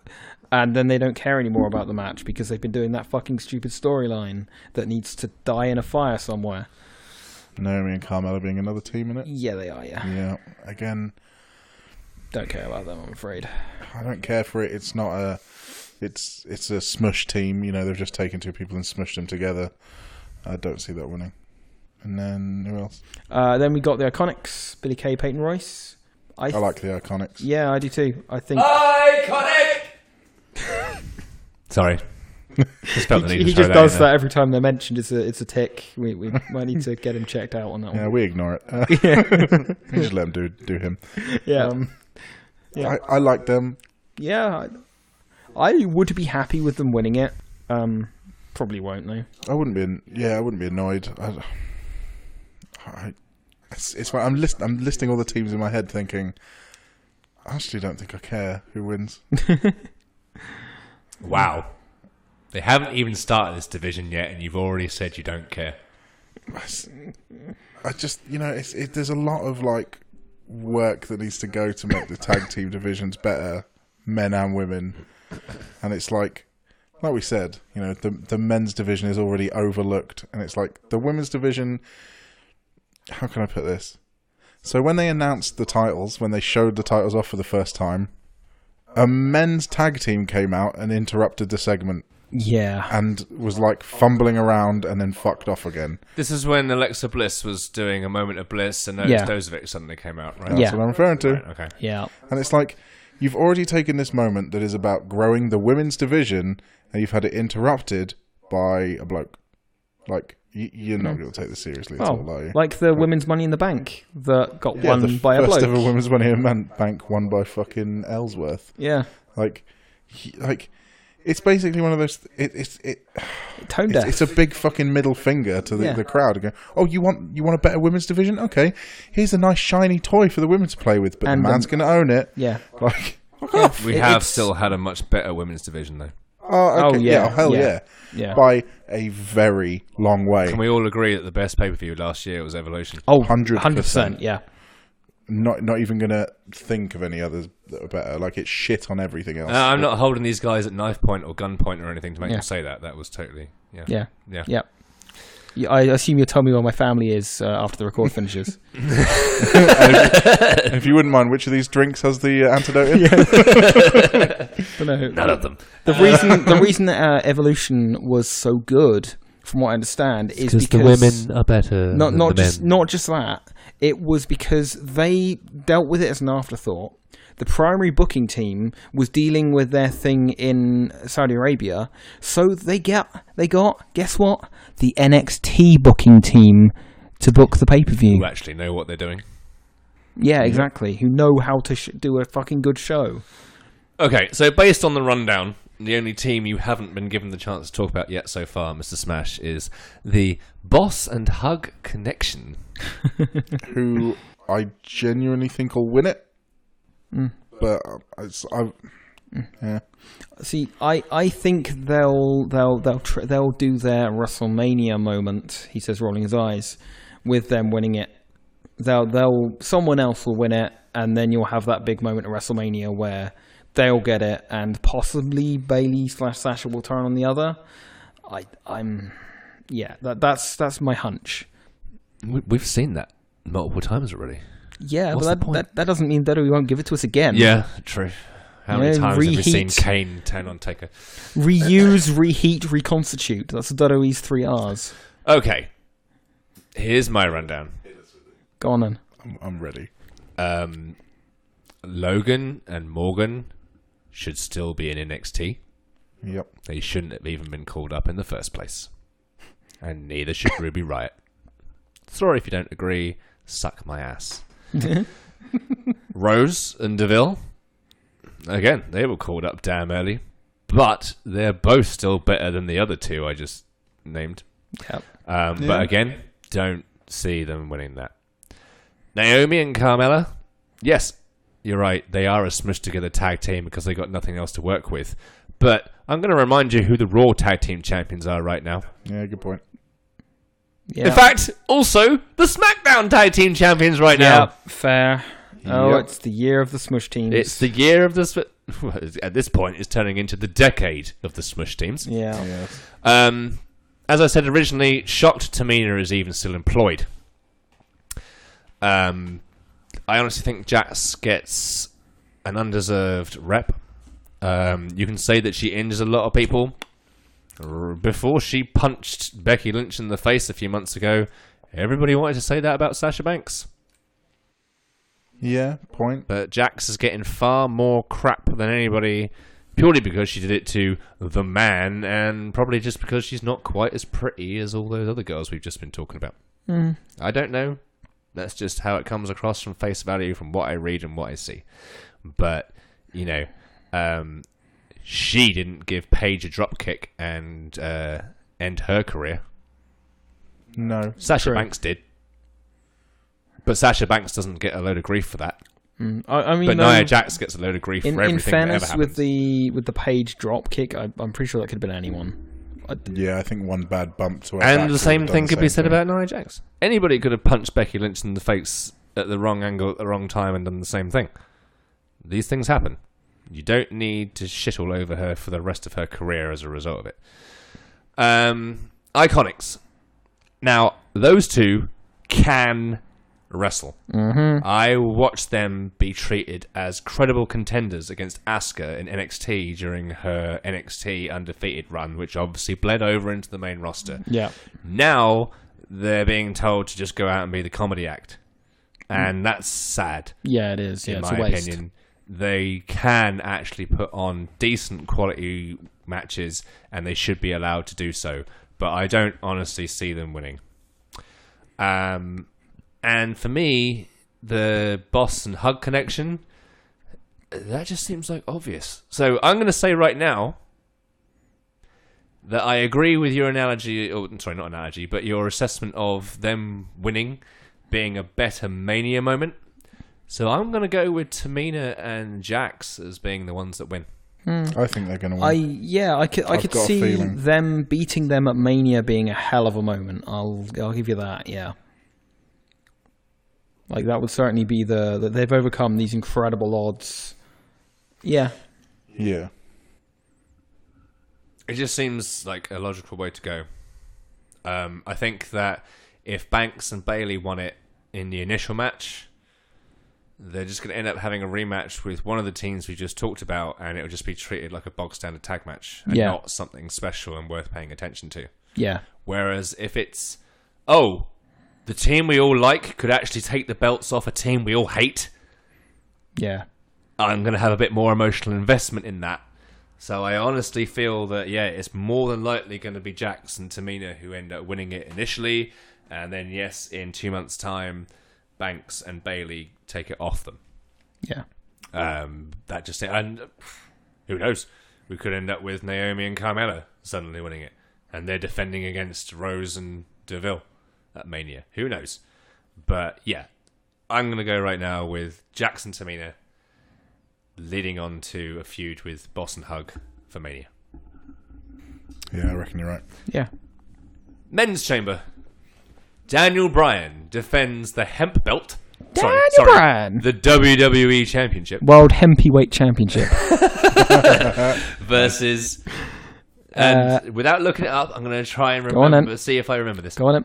and then they don't care anymore about the match because they've been doing that fucking stupid storyline that needs to die in a fire somewhere. Naomi and Carmella being another team in it? Yeah, they are, yeah. Yeah. Again, don't care about them, I'm afraid. I don't care for it. It's not a... It's a smush team. You know, they've just taken two people and smushed them together. I don't see that winning. And then, who else? Then we got the Iconics, Billie Kay, Peyton Royce. I like the Iconics. Yeah, I do too. I think... Iconic! Sorry. Just felt the need he to throw just that does in that there. every time they're mentioned. It's a tick. We might need to get him checked out on that one. Yeah, we ignore it. We just let him do him. Yeah. I like them. Yeah, I would be happy with them winning it. Probably won't though. I wouldn't be annoyed. It's fine. I'm listing all the teams in my head, thinking, I actually don't think I care who wins. Wow. They haven't even started this division yet, and you've already said you don't care. I just, you know, there's a lot of like work that needs to go to make the tag team divisions better, men and women, and it's like we said, you know, the men's division is already overlooked, and it's like the women's division. How can I put this? So when they announced the titles, when they showed the titles off for the first time, a men's tag team came out and interrupted the segment. Yeah. And was like fumbling around and then fucked off again. This is when Alexa Bliss was doing a moment of bliss and Dozovic suddenly came out, right? That's what I'm referring to. Right, okay. Yeah. And it's like, you've already taken this moment that is about growing the women's division and you've had it interrupted by a bloke. Like, you're not going to take this seriously at all, are you? Like the women's Money in the Bank that got won by a bloke. First ever women's Money in the Bank won by fucking Ellsworth. Yeah. Like, it's basically one of those. Tone deaf. It's a big fucking middle finger to the crowd. And go, oh, you want a better women's division? Okay, here's a nice shiny toy for the women to play with, but the man's going to own it. Yeah. Like, we have still had a much better women's division, though. Oh, okay. Oh, yeah. Hell yeah. Yeah. By a very long way. Can we all agree that the best pay-per-view last year was Evolution? Oh, 100%. Yeah. Not even going to think of any others that are better. Like, it's shit on everything else. I'm not holding these guys at knife point or gun point or anything to make them say that. That was totally... Yeah. I assume you'll tell me where my family is after the record finishes. And if you wouldn't mind, which of these drinks has the antidote in? But no, None of them. The reason that Evolution was so good, from what I understand, is because the women are better. Not just that. It was because they dealt with it as an afterthought. The primary booking team was dealing with their thing in Saudi Arabia, so they got guess what? The NXT booking team to book the pay-per-view. Who actually know what they're doing. Yeah, exactly. Who know how to do a fucking good show. Okay, so based on the rundown, the only team you haven't been given the chance to talk about yet so far, Mr. Smash, is the Boss and Hug Connection. Who I genuinely think will win it. But yeah. See, I think they'll do their WrestleMania moment. He says, rolling his eyes, with them winning it. Someone else will win it, and then you'll have that big moment at WrestleMania where they'll get it, and possibly Bayley/Sasha will turn on the other. That's my hunch. We've seen that multiple times already. Yeah, What's but that doesn't mean that he won't give it to us again. Yeah, true. How many times have we seen Kane turn on Taker? Reuse, reheat, reconstitute. That's WWE's 3 R's. Okay. Here's my rundown. Go on then. I'm ready. Logan and Morgan should still be in NXT. Yep. They shouldn't have even been called up in the first place. And neither should Ruby Riott. Sorry if you don't agree. Suck my ass. Rose and Deville, again, they were called up damn early, but they're both still better than the other two I just named. Yep. But again, don't see them winning that. Naomi and Carmella, yes, you're right, they are a smushed together tag team because they got nothing else to work with. But I'm going to remind you who the Raw tag team champions are right now. Yeah, good point. Yeah. In fact, also the SmackDown tag team champions right now. Fair. Oh, it's the year of the smush teams. It's the year of the... at this point, it's turning into the decade of the smush teams. Yeah. As I said originally, shocked Tamina is even still employed. I honestly think Jax gets an undeserved rep. You can say that she injures a lot of people. Before she punched Becky Lynch in the face a few months ago, everybody wanted to say that about Sasha Banks. Yeah, point. But Jax is getting far more crap than anybody, purely because she did it to the man, and probably just because she's not quite as pretty as all those other girls we've just been talking about. I don't know. That's just how it comes across from face value, from what I read and what I see. But, you know, she didn't give Paige a dropkick and end her career. No. Sasha Banks did. But Sasha Banks doesn't get a load of grief for that. I mean, but Nia Jax gets a load of grief for everything in fairness, that ever happens. with the Paige drop kick, I'm pretty sure that could have been anyone. Yeah, I think one bad bump to her and back the same would have thing done could the be same said thing. about Nia Jax. Anybody could have punched Becky Lynch in the face at the wrong angle at the wrong time and done the same thing. These things happen. You don't need to shit all over her for the rest of her career as a result of it. Iconics. Now, those two can wrestle. Mm-hmm. I watched them be treated as credible contenders against Asuka in NXT during her NXT undefeated run, which obviously bled over into the main roster. Yeah. Now they're being told to just go out and be the comedy act. And that's sad. Yeah, it is. Yeah, in it's my a waste. opinion. They can actually put on decent quality matches, and they should be allowed to do so. But I don't honestly see them winning. And for me, the Boss and Hug connection, that just seems like obvious. So I'm going to say right now that I agree with your analogy, or sorry, not analogy, but your assessment of them winning being a better Mania moment. So I'm going to go with Tamina and Jax as being the ones that win. I think they're going to win. I could got a see feeling. them beating them at Mania being a hell of a moment. I'll give you that. Yeah, like that would certainly be that they've overcome these incredible odds. Yeah, Yeah. It just seems like a logical way to go. I think that if Banks and Bayley won it in the initial match, they're just going to end up having a rematch with one of the teams we just talked about, and it'll just be treated like a bog standard tag match and not something special and worth paying attention to. Yeah. Whereas if it's, the team we all like could actually take the belts off a team we all hate, Yeah. I'm going to have a bit more emotional investment in that. So I honestly feel that, it's more than likely going to be Jax and Tamina who end up winning it initially. And then, yes, in 2 months' time, Banks and Bayley take it off them. Yeah. That just... And who knows? We could end up with Naomi and Carmella suddenly winning it. And they're defending against Rose and Deville at Mania. Who knows? But, I'm going to go right now with Jax and Tamina leading on to a feud with Boss and Hug for Mania. Yeah, I reckon you're right. Yeah. Men's Chamber. Daniel Bryan defends the hemp belt. Daniel Bryan! The WWE Championship. World Heavyweight Championship. Versus... And without looking it up, I'm going to try and see if I remember this. Go on then.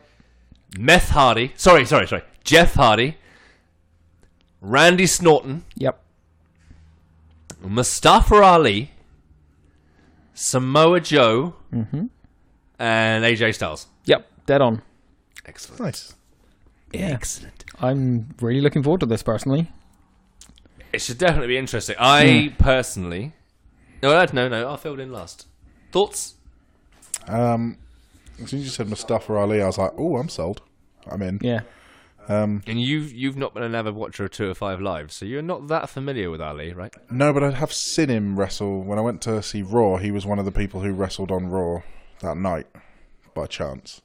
Jeff Hardy. Randy Snorton. Yep. Mustafa Ali, Samoa Joe, and AJ Styles. Yep. Dead on. Excellent. Nice. Yeah. Excellent. I'm really looking forward to this personally. It should definitely be interesting. I personally... No, I'll fill it in last. Thoughts? As soon as you said Mustafa Ali, I was like, oh, I'm sold. I'm in. Yeah. And you've not been an avid watcher of 205 Live, so you're not that familiar with Ali, right? No, but I have seen him wrestle. When I went to see Raw, he was one of the people who wrestled on Raw that night, by chance.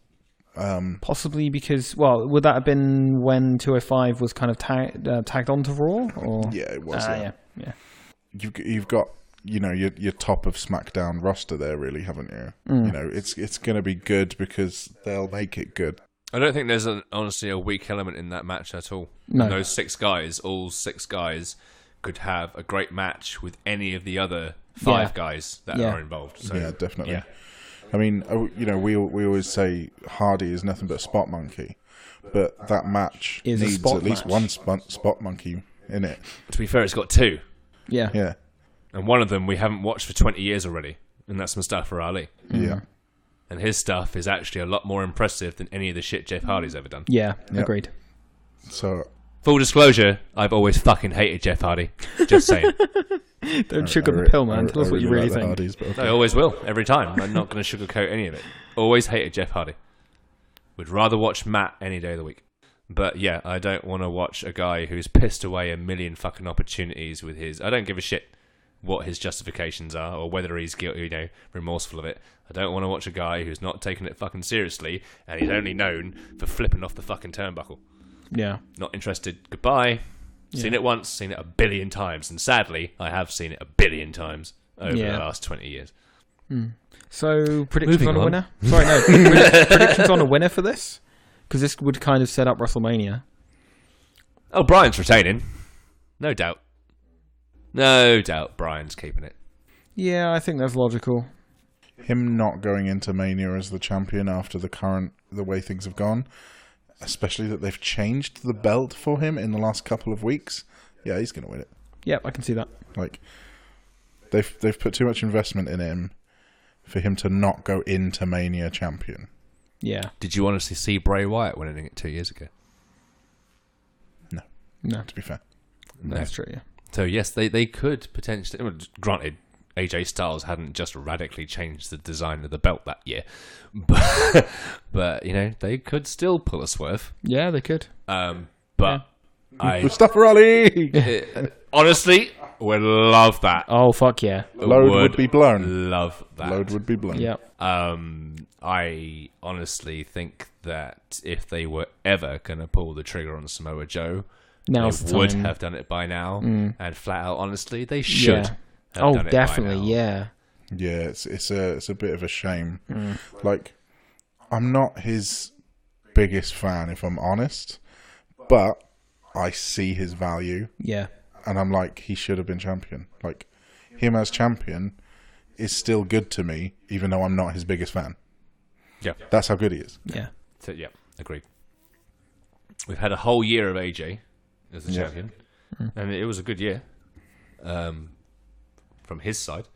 Possibly because, would that have been when 205 was kind of tagged onto Raw? Or? Yeah, it was. Yeah. You've got your top of SmackDown roster there, really, haven't you? You know, it's going to be good because they'll make it good. I don't think there's honestly a weak element in that match at all. No. And those all six guys, could have a great match with any of the other five guys that are involved. So, yeah, definitely. Yeah. I mean, we always say Hardy is nothing but a spot monkey, but that match needs at least one spot monkey in it. To be fair, it's got two. Yeah. Yeah. And one of them we haven't watched for 20 years already, and that's Mustafa Ali. Yeah. And his stuff is actually a lot more impressive than any of the shit Jeff Hardy's ever done. Yeah, agreed. So, full disclosure, I've always fucking hated Jeff Hardy. Just saying. Don't sugar the pill, man. Tell us what you really think. Hardys, but okay. I always will, every time. I'm not going to sugarcoat any of it. Always hated Jeff Hardy. Would rather watch Matt any day of the week. But yeah, I don't want to watch a guy who's pissed away a million fucking opportunities with his... I don't give a shit what his justifications are or whether he's guilty, remorseful of it. I don't want to watch a guy who's not taking it fucking seriously and he's only known for flipping off the fucking turnbuckle. Yeah. Not interested. Goodbye. Seen it once, seen it a billion times. And sadly, I have seen it a billion times over the last 20 years. So, predictions Moving on a on. winner? Sorry, no. Predictions on a winner for this? Because this would kind of set up WrestleMania. Oh, Brian's retaining. No doubt. No doubt Brian's keeping it. Yeah, I think that's logical. Him not going into Mania as the champion after the way things have gone, especially that they've changed the belt for him in the last couple of weeks. Yeah, he's going to win it. Yep, I can see that. Like, they've put too much investment in him for him to not go into Mania champion. Yeah. Did you honestly see Bray Wyatt winning it 2 years ago? No. To be fair. No. That's true, yeah. So yes, they could potentially. Well, granted, AJ Styles hadn't just radically changed the design of the belt that year, but you know they could still pull a swerve. Yeah, they could. But Mustafa Ali! honestly would love that. Oh, fuck yeah. Load would be blown. Love that. Load would be blown. Yeah. I honestly think that if they were ever going to pull the trigger on Samoa Joe, Now's they the would time. have done it by now. And flat out, honestly, they should. Yeah. Have done it definitely, by now. yeah. Yeah, it's a bit of a shame. Like, I'm not his biggest fan, if I'm honest, but I see his value, Yeah. and I'm like, he should have been champion. Like, him as champion is still good to me, even though I'm not his biggest fan. Yeah. That's how good he is. Yeah. So, yeah, agreed. We've had a whole year of AJ as the champion, and it was a good year from his side.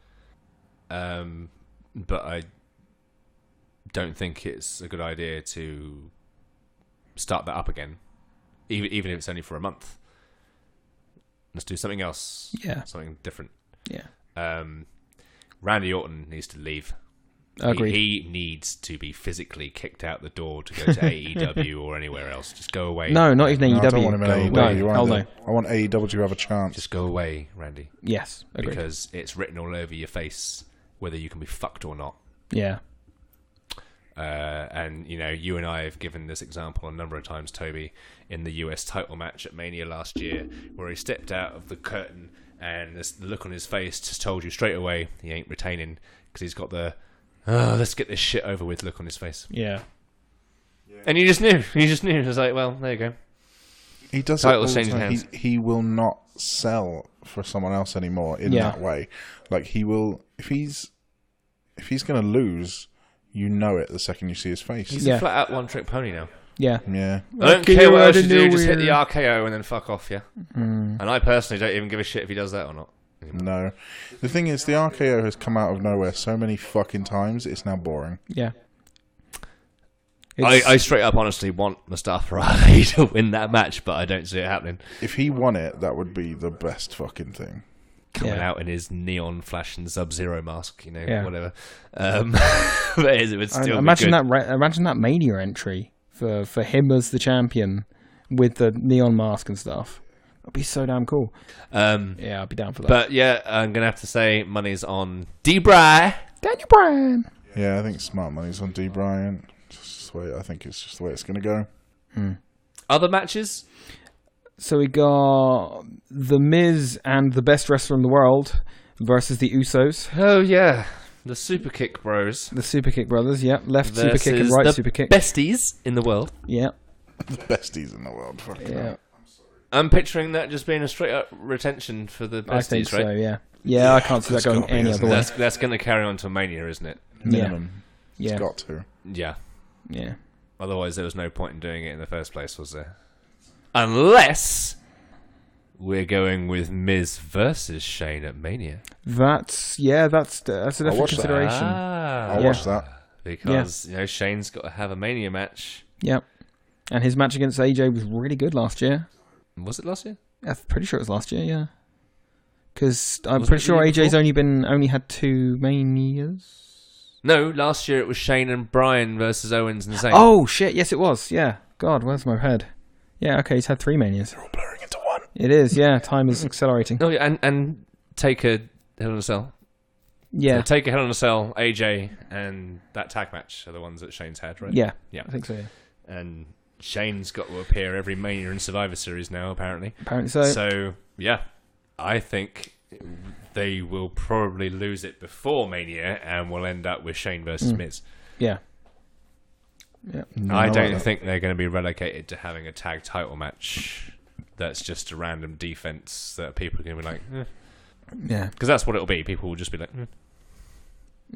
But I don't think it's a good idea to start that up again, even if it's only for a month. Let's do something else. Yeah. Something different. Yeah. Randy Orton needs to leave. Agreed. He needs to be physically kicked out the door to go to AEW or anywhere else. Just go away. No, not even No, AEW. I don't want him in AEW. No, either. no. I want AEW to have a chance. Just go away, Randy. Yes, agreed. Because it's written all over your face whether you can be fucked or not. Yeah. And, you know, you and I have given this example a number of times, Toby, in the US title match at Mania last year, where he stepped out of the curtain and the look on his face just told you straight away he ain't retaining because he's got the, let's get this shit over with look on his face. Yeah. And you just knew. You just knew. It was like, well, there you go. He does Title it all the changing time. hands. He will not sell for someone else anymore in that way. Like, he will, if he's going to lose, you know it the second you see his face. He's a flat out one trick pony now. Yeah. Yeah. I don't care what else you do, just hit the RKO and then fuck off, yeah? And I personally don't even give a shit if he does that or not. No. The thing is, the RKO has come out of nowhere so many fucking times, it's now boring. Yeah. I straight up honestly want Mustafa Ali to win that match, but I don't see it happening. If he won it, that would be the best fucking thing. Coming out in his neon flashing Sub-Zero mask, you know, whatever. But it would still imagine be good. imagine that Mania entry for him as the champion with the neon mask and stuff. That'd be so damn cool. Yeah, I'd be down for that. But yeah, I'm gonna have to say money's on D-Bry. Daniel Bryan. Yeah, I think smart money's on D. Bryant. I think it's just the way it's going to go. Other matches? So we got The Miz and the best wrestler in the world versus the Usos. Oh yeah, the Super Kick Bros. The Super Kick brothers, yep. Left super Versus kick and right the super kick. besties in the world. Yep. The besties in the world. Fucking Yeah. hell. I'm picturing that just being a straight up retention for the besties, I think right? so, yeah. Yeah, I can't see that it's going gotta be, any isn't other it? way. That's going to carry on to Mania, isn't it? Minimum. Yeah. It's got to. Yeah. Yeah. Otherwise, there was no point in doing it in the first place, was there? Unless we're going with Miz versus Shane at Mania. That's a definite watch that. consideration. I'll watch that. Because you know Shane's got to have a Mania match. Yep. And his match against AJ was really good last year. Was it last year? I'm pretty sure it was last year, yeah. Because I'm Wasn't pretty it sure the year AJ's before? only had 2 Manias. No, last year it was Shane and Bryan versus Owens and Zayn. Oh shit! Yes, it was. Yeah. God, where's my head? Yeah. Okay, he's had 3 Manias. They're all blurring into one. It is. Yeah. Time is accelerating. Oh, yeah, and take a Hell in a Cell. Yeah. Take a Hell in a Cell, AJ, and that tag match are the ones that Shane's had, right? Yeah. Yeah. I think so. Yeah. And Shane's got to appear every Mania and Survivor Series now, apparently. Apparently so. So, yeah, I think they will probably lose it before Mania, and we'll end up with Shane versus Miz. Yeah. Yeah. I don't think they're going to be relegated to having a tag title match that's just a random defense that people are going to be like, Yeah. because that's what it'll be. People will just be like,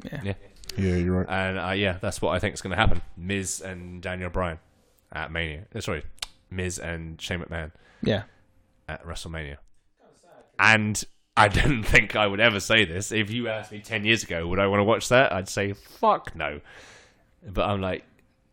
Yeah. yeah. Yeah, you're right. And yeah, that's what I think is going to happen. Miz and Daniel Bryan. at Mania. Sorry, Miz and Shane McMahon. Yeah. At WrestleMania. And I didn't think I would ever say this. If you asked me 10 years ago, would I want to watch that? I'd say, fuck no. But I'm like,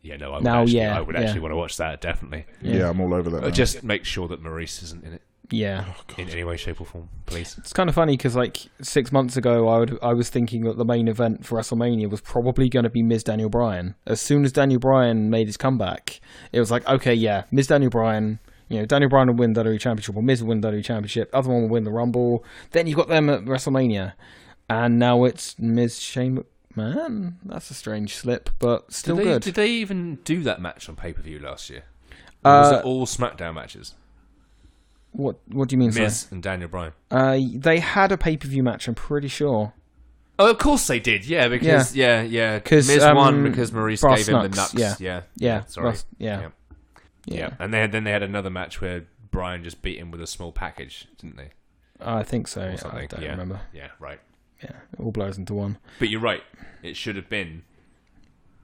yeah, no, I would actually want to watch that, definitely. Yeah, I'm all over that. Just make sure that Maurice isn't in it. Yeah. In any way, shape or form, please. It's kind of funny because like 6 months ago, I was thinking that the main event for WrestleMania was probably going to be Miz Daniel Bryan. As soon as Daniel Bryan made his comeback, it was like, okay, yeah, Miz Daniel Bryan. You know, Daniel Bryan will win the WWE Championship, or Miz will win the WWE Championship. Other one will win the Rumble. Then you've got them at WrestleMania, and now it's Miz Shane McMahon. That's a strange slip, but still good. Did they even do that match on pay-per-view last year? Or was it all SmackDown matches? What do you mean, Miz and Daniel Bryan. They had a pay-per-view match, I'm pretty sure. Oh, of course they did. Yeah, because Miz won because Maurice gave him the nuts. Yeah. Sorry. Yeah. And then they had another match where Bryan just beat him with a small package, didn't they? I think so. I don't remember. Yeah, right. Yeah, it all blurs into one. But you're right. It should have been.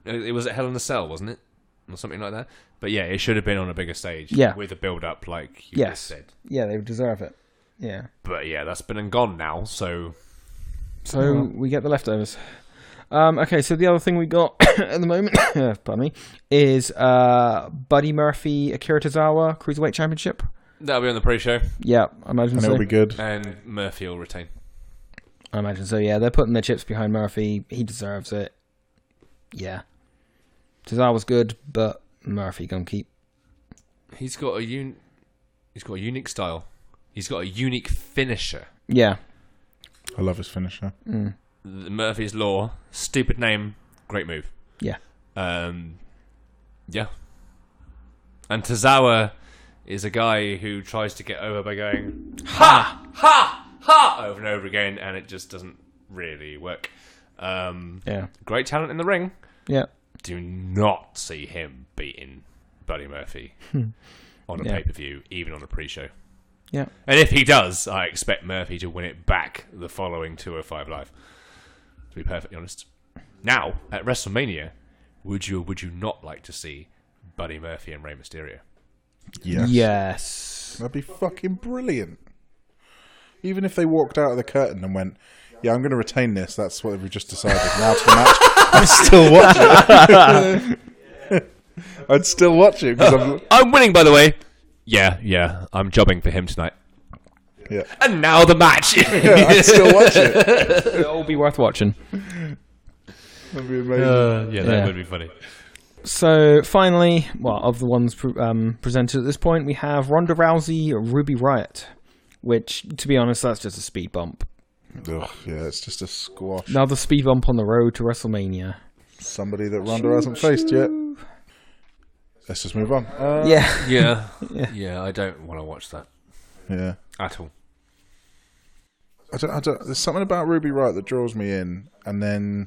It was at Hell in a Cell, wasn't it? Or something like that. But yeah, it should have been on a bigger stage. Yeah. With a build-up, like you just said. Yeah, they deserve it. Yeah. But yeah, that's been and gone now, so... So we get the leftovers. Okay, so the other thing we got at the moment, pardon me, is Buddy Murphy, Akira Tozawa Cruiserweight Championship. That'll be on the pre-show. Yeah, I imagine so. And it'll be good. And Murphy will retain. I imagine so, yeah. They're putting their chips behind Murphy. He deserves it. Yeah. Tozawa's good, but Murphy gonna keep. He's got a unique style. He's got a unique finisher. Yeah. I love his finisher. Mm. Murphy's Law, stupid name, great move. Yeah. Yeah. And Tozawa is a guy who tries to get over by going ha ha ha over and over again, and it just doesn't really work. Yeah. Great talent in the ring. Yeah. Do not see him beating Buddy Murphy on a pay-per-view, even on a pre-show. Yeah. And if he does, I expect Murphy to win it back the following 205 Live. To be perfectly honest. Now, at WrestleMania, would you not like to see Buddy Murphy and Rey Mysterio? Yes. That'd be fucking brilliant. Even if they walked out of the curtain and went, yeah, I'm going to retain this, that's what we've just decided. Now to the match, I'd still watch it. I'd still watch it. Because I'm winning, by the way. Yeah, I'm jobbing for him tonight. Yeah. And now the match. I'd still watch it. It'll all be worth watching. That'd be amazing. That would be funny. So finally, of the ones presented at this point, we have Ronda Rousey, Ruby Riott, which, to be honest, that's just a speed bump. Ugh, yeah, it's just a squash. Another speed bump on the road to WrestleMania. Somebody that Ronda hasn't faced yet. Let's just move on. Yeah. Yeah, I don't want to watch that. Yeah. At all. I don't, there's something about Ruby Riott that draws me in, and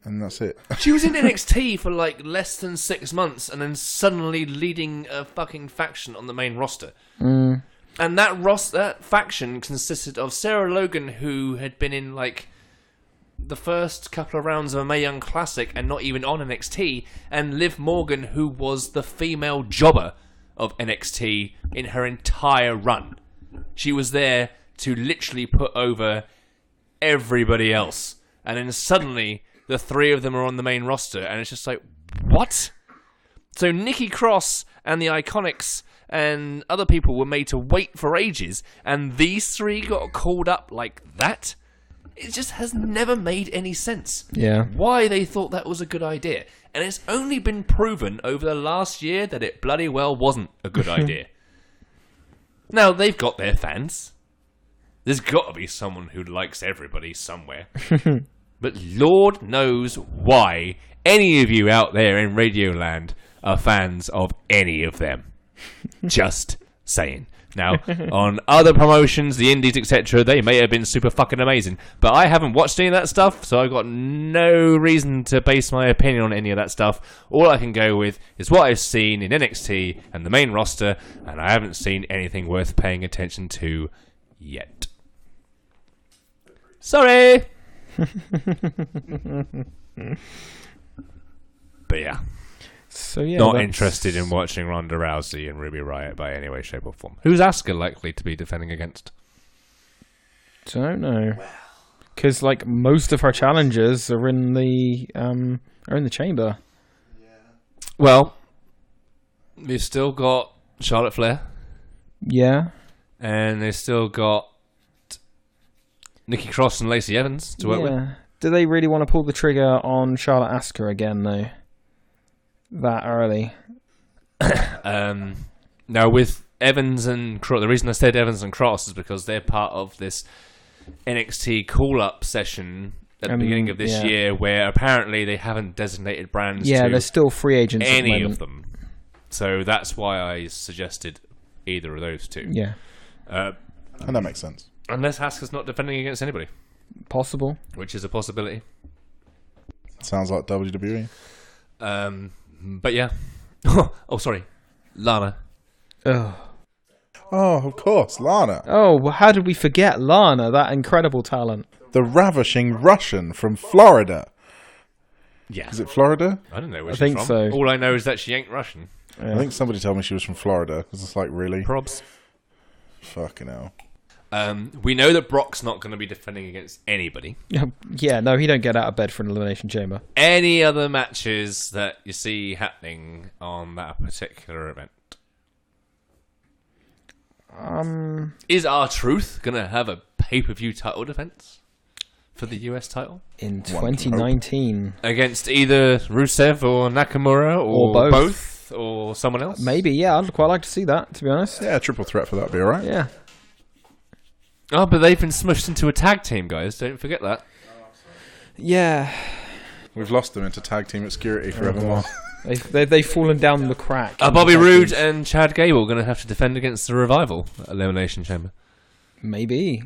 that's it. She was in NXT for like less than 6 months, and then suddenly leading a fucking faction on the main roster. Mm. And that faction consisted of Sarah Logan, who had been in like the first couple of rounds of a Mae Young Classic and not even on NXT, and Liv Morgan, who was the female jobber of NXT in her entire run. She was there to literally put over everybody else. And then suddenly, the three of them are on the main roster, and it's just like, what? So Nikki Cross and the Iconics and other people were made to wait for ages, and these three got called up like that? It just has never made any sense. Yeah. Why they thought that was a good idea. And it's only been proven over the last year that it bloody well wasn't a good idea. Now, they've got their fans. There's got to be someone who likes everybody somewhere. But Lord knows why any of you out there in Radioland are fans of any of them. Just saying. Now, on other promotions, the indies, etc., they may have been super fucking amazing. But I haven't watched any of that stuff, so I've got no reason to base my opinion on any of that stuff. All I can go with is what I've seen in NXT and the main roster, and I haven't seen anything worth paying attention to yet. Sorry! But yeah. So yeah, Not interested in watching Ronda Rousey and Ruby Riott by any way, shape, or form. Who's Asuka likely to be defending against? Don't know. Because like most of her challenges are in the chamber. Well, we've still got Charlotte Flair. Yeah. And they've still got Nikki Cross and Lacey Evans to work with. Do they really want to pull the trigger on Charlotte Asuka again, though? That early? Now, with Evans and Cross, the reason I said Evans and Cross is because they're part of this NXT call-up session at the beginning of this year, where apparently they haven't designated brands to they're still free agents any of them. So that's why I suggested either of those two. Yeah. And that makes sense. Unless Asuka's not defending against anybody. Possible. Which is a possibility. Sounds like WWE. But yeah. Oh, sorry. Lana. Ugh. Oh, of course, Lana. Oh, well, how did we forget Lana, that incredible talent? The ravishing Russian from Florida. Yeah. Is it Florida? I don't know where I she's think from. so. All I know is that she ain't Russian. Yeah. I think somebody told me she was from Florida. Because it's like, really? Probs. Fucking hell. We know that Brock's not going to be defending against anybody. Yeah, no, he don't get out of bed for an Elimination Chamber. Any other matches that you see happening on that particular event? Is R-Truth going to have a pay-per-view title defense for the US title? In 2019. Against either Rusev or Nakamura or both or someone else? Maybe, yeah. I'd quite like to see that, to be honest. Yeah, triple threat for that would be alright. Yeah. Oh, but they've been smushed into a tag team, guys. Don't forget that. Yeah. We've lost them into tag team obscurity forevermore. They've fallen down the crack. Are Bobby Roode and Chad Gable going to have to defend against the Revival at Elimination Chamber? Maybe.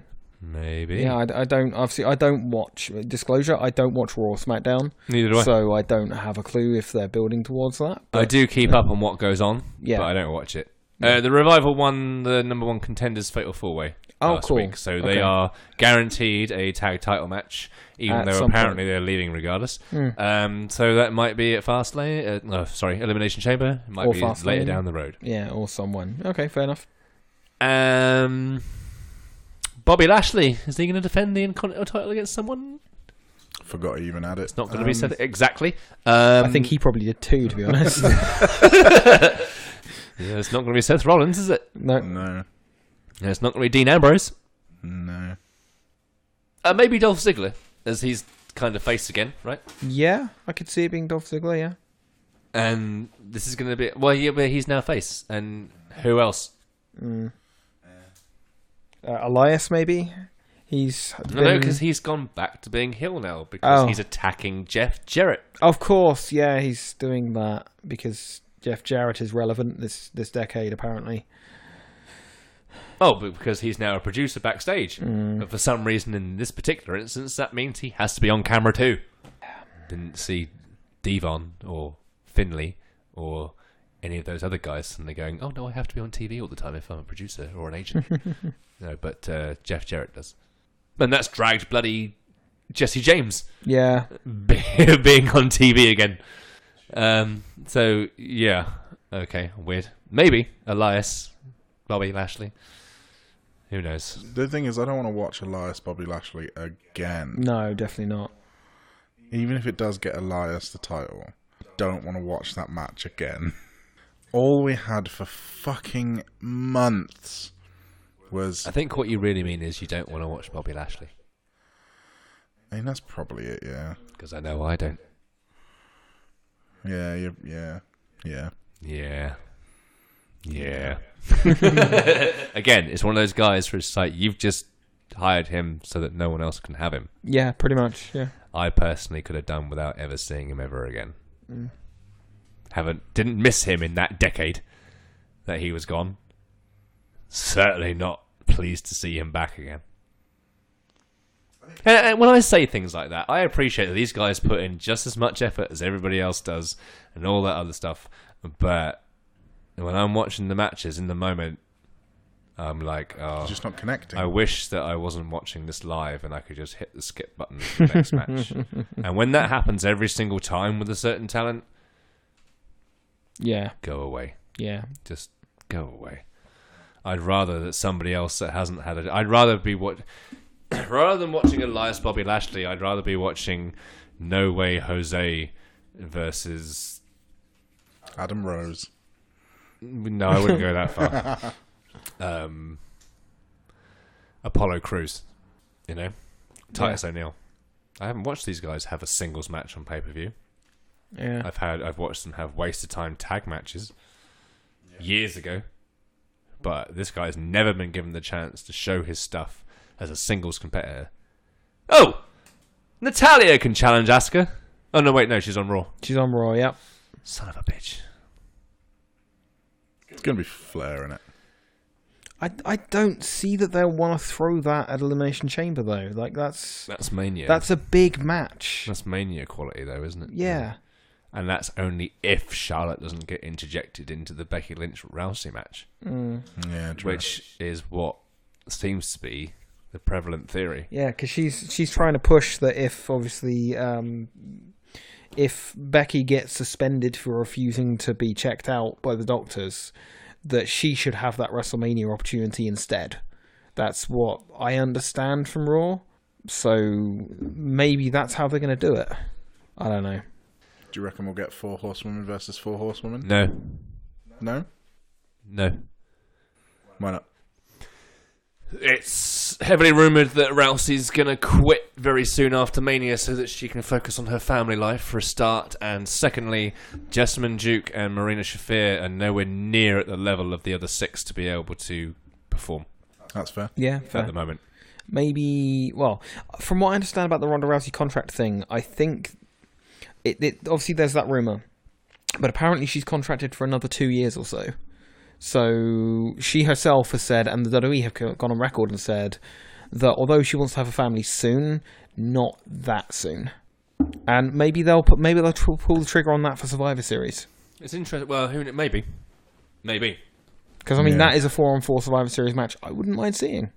Yeah, I don't. Obviously, I don't watch. Disclosure: I don't watch Raw or SmackDown. Neither do I. So I don't have a clue if they're building towards that. I do keep up on what goes on, yeah, but I don't watch it. The Revival won the number one contenders Fatal 4-Way last week, so they are guaranteed a tag title match, even though apparently they're leaving regardless. So that might be at Fastlane. Elimination Chamber. It might be later down the road. Yeah, or someone. Okay, fair enough. Bobby Lashley, is he going to defend the Intercontinental title against someone? Forgot he even had it. It's not going to be said exactly. I think he probably did too, to be honest. Yeah, it's not going to be Seth Rollins, is it? No. Yeah, it's not going to be Dean Ambrose. No. Maybe Dolph Ziggler, as he's kind of face again, right? Yeah, I could see it being Dolph Ziggler, yeah. And this is going to be... Well, yeah, but he's now face. And who else? Elias, maybe? No, because he's gone back to being heel now, because he's attacking Jeff Jarrett. Of course, yeah, he's doing that, because Jeff Jarrett is relevant this decade, apparently. Oh, but because he's now a producer backstage. But for some reason, in this particular instance, that means he has to be on camera too. Didn't see Devon or Finlay or any of those other guys suddenly going, oh no, I have to be on TV all the time if I'm a producer or an agent. No, but Jeff Jarrett does. And that's dragged bloody Jesse James. Yeah. Being on TV again. So, yeah. Okay, weird. Maybe Elias, Bobby Lashley. Who knows? The thing is, I don't want to watch Elias Bobby Lashley again. No, definitely not. Even if it does get Elias the title, I don't want to watch that match again. All we had for fucking months was... I think what you really mean is you don't want to watch Bobby Lashley. I mean, that's probably it, yeah. Because I know I don't. Yeah. Again, it's one of those guys where it's like, you've just hired him so that no one else can have him. Yeah, pretty much, yeah. I personally could have done without ever seeing him ever again. Didn't miss him in that decade that he was gone. Certainly not pleased to see him back again. And when I say things like that, I appreciate that these guys put in just as much effort as everybody else does and all that other stuff. But when I'm watching the matches in the moment, I'm like, oh, just not connecting. I wish that I wasn't watching this live and I could just hit the skip button for the next match. And when that happens every single time with a certain talent, Yeah. Go away. Yeah. Just go away. I'd rather that somebody else that hasn't had it. I'd rather be rather than watching Elias Bobby Lashley, I'd rather be watching No Way Jose versus Adam Rose. No, I wouldn't go that far. Apollo Crews, Titus O'Neil. I haven't watched these guys have a singles match on pay-per-view. Yeah. I've watched them have wasted time tag matches years ago, but this guy's never been given the chance to show his stuff as a singles competitor. Oh, Natalya can challenge Asuka. Oh no, wait, no, she's on Raw. She's on Raw. Yep. Son of a bitch. It's going to be Flair, isn't it? I don't see that they'll want to throw that at Elimination Chamber though. Like that's Mania. That's a big match. That's Mania quality though, isn't it? Yeah. And that's only if Charlotte doesn't get interjected into the Becky Lynch-Rousey match. Yeah, true. Which is what seems to be the prevalent theory. Yeah, because she's trying to push that if obviously if Becky gets suspended for refusing to be checked out by the doctors, that she should have that WrestleMania opportunity instead. That's what I understand from Raw. So maybe that's how they're going to do it. I don't know. Do you reckon we'll get 4 horsewomen versus 4 horsewomen? No. No? No. Why not? It's heavily rumoured that Rousey's going to quit very soon after Mania so that she can focus on her family life for a start. And secondly, Jessamine Duke and Marina Shafir are nowhere near at the level of the other 6 to be able to perform. That's fair. Yeah, At fair. the moment. Maybe, well, from what I understand about the Ronda Rousey contract thing, I think it obviously there's that rumour, but apparently she's contracted for another 2 years or so. So she herself has said, and the WWE have gone on record and said, that although she wants to have a family soon, not that soon. And maybe they'll pull the trigger on that for Survivor Series. It's interesting. Well, maybe. Because, I mean, that is a 4-on-4 Survivor Series match I wouldn't mind seeing.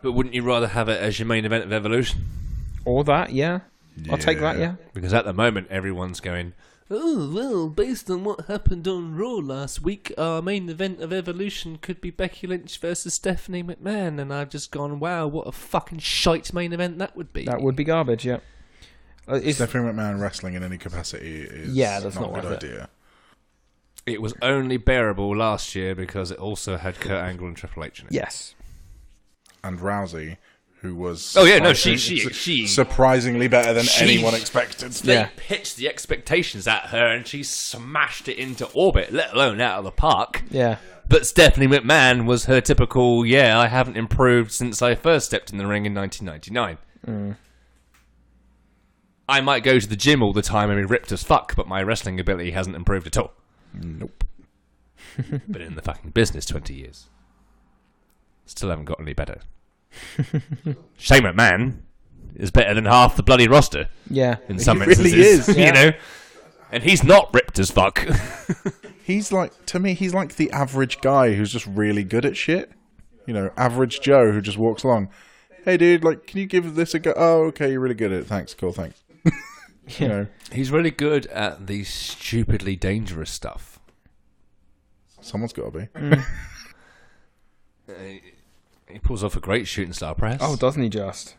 But wouldn't you rather have it as your main event of Evolution? Or that, yeah. I'll take that, yeah. Because at the moment, everyone's going, oh, well, based on what happened on Raw last week, our main event of Evolution could be Becky Lynch versus Stephanie McMahon. And I've just gone, wow, what a fucking shite main event that would be. That would be garbage, yeah. Stephanie McMahon wrestling in any capacity is that's not not a worth good idea. It was only bearable last year because it also had Kurt Angle and Triple H in it. Yes. And Rousey, who was she surprisingly better than anyone expected. They pitched the expectations at her and she smashed it into orbit, let alone out of the park. Yeah. But Stephanie McMahon was her typical, I haven't improved since I first stepped in the ring in 1999. I might go to the gym all the time and be ripped as fuck, but my wrestling ability hasn't improved at all. Nope. Been in the fucking business 20 years. Still haven't got any better. Shane McMahon is better than half the bloody roster. Yeah. In some instances. Really is. Yeah. And he's not ripped as fuck. He's like, to me, he's like the average guy who's just really good at shit. Average Joe who just walks along. Hey, dude, can you give this a go? Oh, okay, you're really good at it. Thanks, cool, thanks. He's really good at the stupidly dangerous stuff. Someone's got to be. He pulls off a great shooting star press. Oh, doesn't he just?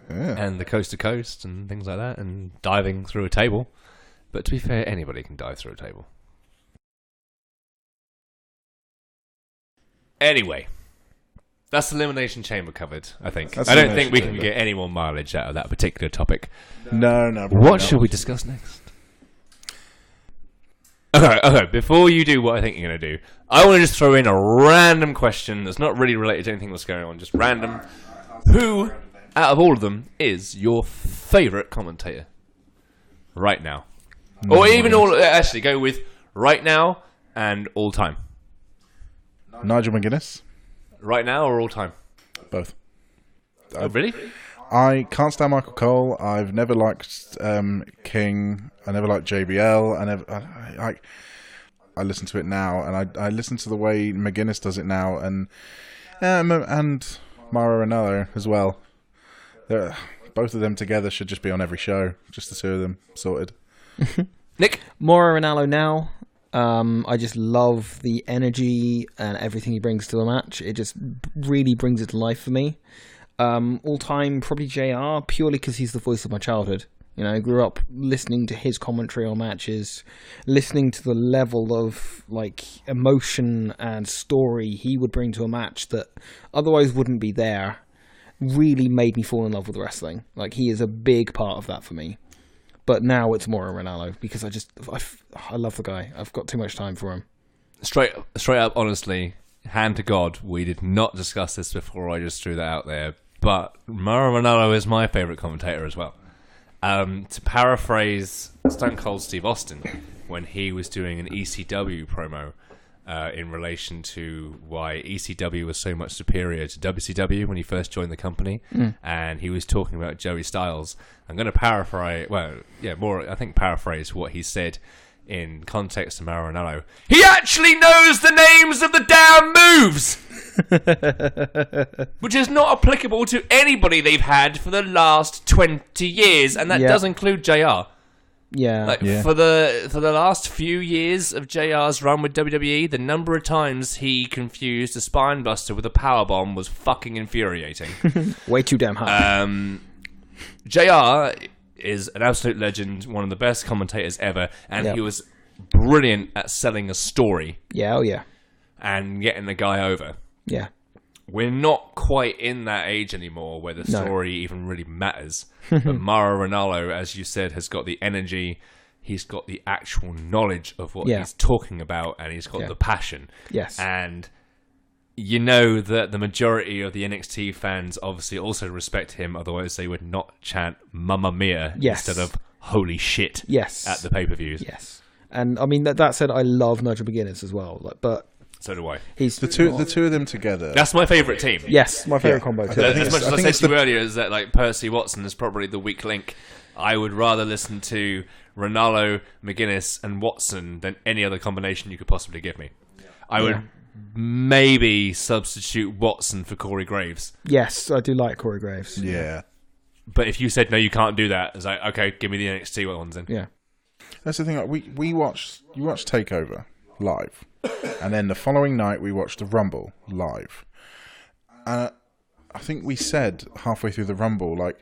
Yeah. And the coast to coast and things like that, and diving through a table. But to be fair, anybody can dive through a table. Anyway, that's Elimination Chamber covered, I think. I don't think we can get any more mileage out of that particular topic. No. What should we discuss next? Okay, before you do what I think you're going to do, I want to just throw in a random question that's not really related to anything that's going on, just random. Who, out of all of them, is your favourite commentator? Right now. Or even actually, go with right now and all time. Nigel McGuinness. Right now or all time? Both. Oh, really? I can't stand Michael Cole. I've never liked King. I never liked JBL. I listen to it now, and I listen to the way McGuinness does it now, and Mauro Ranallo as well. Both of them together should just be on every show. Just the two of them sorted. Nick? Mauro Ranallo now. I just love the energy and everything he brings to the match. It just really brings it to life for me. All time, probably JR, purely because he's the voice of my childhood. You know, I grew up listening to his commentary on matches, listening to the level of like emotion and story he would bring to a match that otherwise wouldn't be there. Really made me fall in love with wrestling. Like, he is a big part of that for me. But now it's more Ronaldo because I love the guy. I've got too much time for him. Straight up, honestly, hand to God, we did not discuss this before. I just threw that out there. But Mauro Ranallo is my favourite commentator as well. To paraphrase Stone Cold Steve Austin, when he was doing an ECW promo in relation to why ECW was so much superior to WCW when he first joined the company, and he was talking about Joey Styles. I'm going to paraphrase what he said in context to Mauro Ranallo. He actually knows the names of the damn moves! Which is not applicable to anybody they've had for the last 20 years, and that does include JR. For the last few years of JR's run with WWE, the number of times he confused a spine buster with a powerbomb was fucking infuriating. Way too damn high. JR is an absolute legend, one of the best commentators ever, and he was brilliant at selling a story. Yeah, oh yeah. And getting the guy over. Yeah. We're not quite in that age anymore where the story even really matters. But Mauro Ranallo, as you said, has got the energy. He's got the actual knowledge of what he's talking about, and he's got the passion. Yes. And you know that the majority of the NXT fans obviously also respect him, otherwise they would not chant Mamma Mia instead of holy shit at the pay-per-views. Yes. And I mean, that said, I love Nigel McGuinness as well. But so do I. He's the two of them together. That's my favourite team. Yes, my favourite combo too. I think as much as I said to you earlier is that like Percy Watson is probably the weak link. I would rather listen to Ranallo, McGuinness, and Watson than any other combination you could possibly give me. I would maybe substitute Watson for Corey Graves. Yes, I do like Corey Graves. Yeah. But if you said no, you can't do that, it's like, okay, give me the NXT ones then. Yeah. That's the thing. Like, you watched Takeover live, and then the following night we watched the Rumble live. I think we said halfway through the Rumble, like,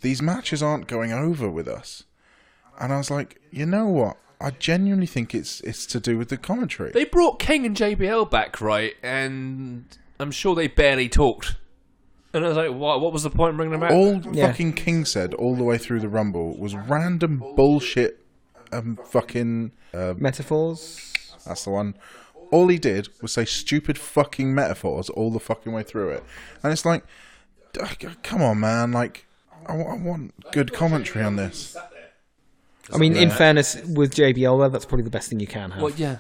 these matches aren't going over with us. And I was like, you know what? I genuinely think it's to do with the commentary. They brought King and JBL back, right? And I'm sure they barely talked. And I was like, what was the point in bringing them back? All fucking King said all the way through the Rumble was random bullshit fucking... metaphors? That's the one. All he did was say stupid fucking metaphors all the fucking way through it. And it's like, come on, man. Like, I want good commentary on this. I mean, in fairness, with JBL, that's probably the best thing you can have. Well, yeah.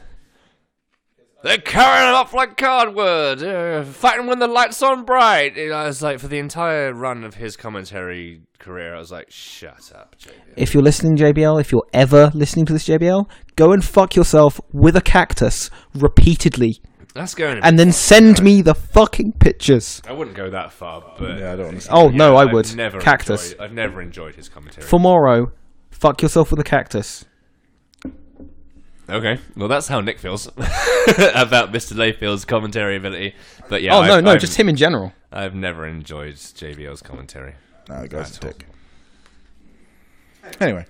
They're carrying it off like cardboard, fighting when the light's on bright. I was like, for the entire run of his commentary career, I was like, shut up, JBL. If you're listening, JBL, if you're ever listening to this, JBL, go and fuck yourself with a cactus repeatedly. That's going. And then send me the fucking pictures. I wouldn't go that far, but yeah, I don't want to. Oh no, I would. Cactus. I've never enjoyed his commentary. For Morrow, fuck yourself with a cactus. Okay, well that's how Nick feels about Mr. Layfield's commentary ability. But yeah, I've just him in general. I've never enjoyed JBL's commentary. No, the guy's a dick. Anyway,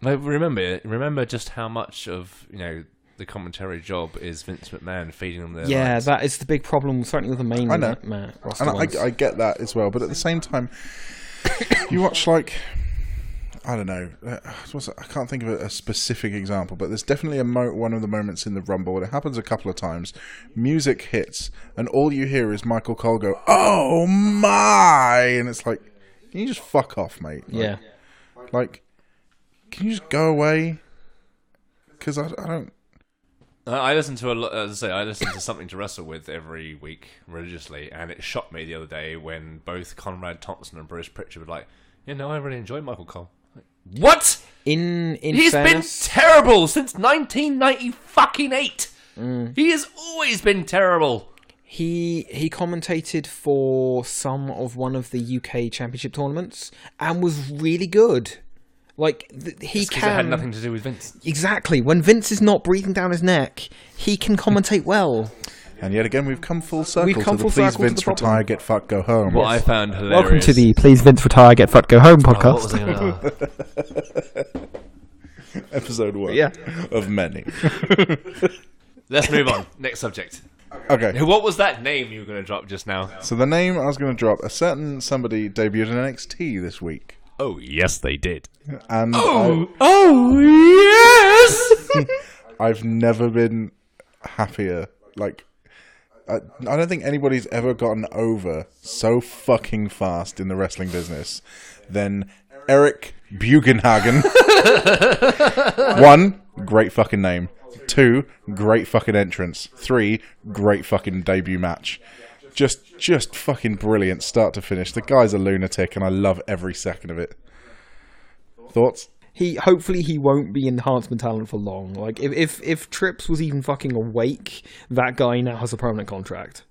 like, remember just how much of the commentary job is Vince McMahon feeding them their lines. That is the big problem, certainly with the main. I know, roster and I get that as well. But at the same time, you watch like. I don't know. I can't think of a specific example, but there's definitely one of the moments in the Rumble, and it happens a couple of times. Music hits, and all you hear is Michael Cole go, "Oh my!" And it's like, can you just fuck off, mate? Like, can you just go away? Because I don't. I listen to I listen to Something to Wrestle With every week religiously, and it shocked me the other day when both Conrad Thompson and Bruce Pritchard were like, I really enjoyed Michael Cole. What? He's been terrible since 1998. He has always been terrible. He commentated for one of the UK Championship tournaments and was really good. Like, he Because can... it had nothing to do with Vince. Exactly. When Vince is not breathing down his neck, he can commentate well. And yet again, we've come full circle We've come to full the Please circle to Vince the problem. Retire, Get Fucked, Go Home. What I found hilarious... Welcome to the Please Vince Retire, Get Fucked, Go Home podcast. What was I gonna... Episode 1 Yeah. of many. Let's move on. Next subject. Okay. What was that name you were going to drop just now? So the name I was going to drop, a certain somebody debuted in NXT this week. Oh, yes, they did. And yes! I've never been happier. Like, I don't think anybody's ever gotten over so fucking fast in the wrestling business than Eric Bugenhagen. 1, great fucking name. 2, great fucking entrance. 3, great fucking debut match. Just fucking brilliant, start to finish. The guy's a lunatic, and I love every second of it. Thoughts? Hopefully he won't be enhancement talent for long. Like, if Trips was even fucking awake, that guy now has a permanent contract.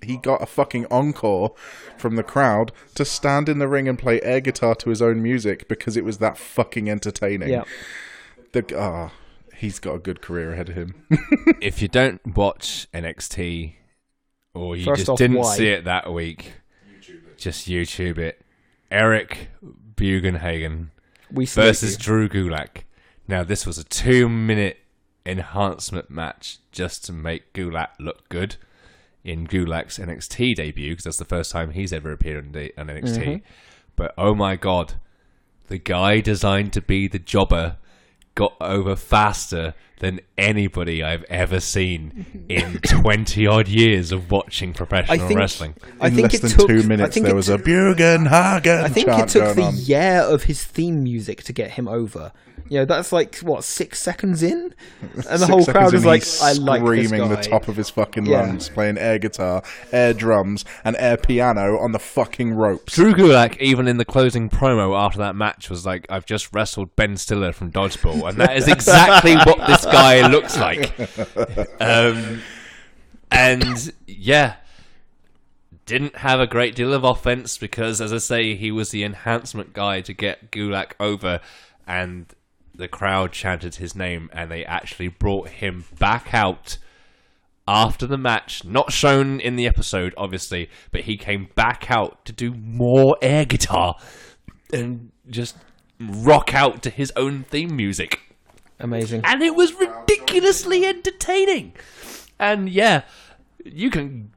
He got a fucking encore from the crowd to stand in the ring and play air guitar to his own music because it was that fucking entertaining. Yeah. He's got a good career ahead of him. If you don't watch NXT, or you First just off, didn't why? see it that week, just YouTube it. Eric Bugenhagen versus Drew Gulak. Now, this was a 2-minute enhancement match just to make Gulak look good in Gulak's NXT debut, because that's the first time he's ever appeared on NXT. Mm-hmm. But oh my god, the guy designed to be the jobber got over faster than anybody I've ever seen in 20-odd years of watching professional wrestling. In less than 2 minutes, there was a Bugenhagen I think chant it took going the on. yeah of his theme music to get him over. You know, that's like, 6 seconds in? And the whole crowd is like, I like this screaming guy. the top of his fucking Yeah. lungs, playing air guitar, air drums, and air piano on the fucking ropes. Drew Gulak, even in the closing promo after that match, was like, I've just wrestled Ben Stiller from Dodgeball, and that is exactly what this guy looks like. And, yeah, didn't have a great deal of offense because, as I say, he was the enhancement guy to get Gulak over, and the crowd chanted his name, and they actually brought him back out after the match, not shown in the episode, obviously, but he came back out to do more air guitar and just rock out to his own theme music. Amazing. And it was ridiculously entertaining. And yeah, you can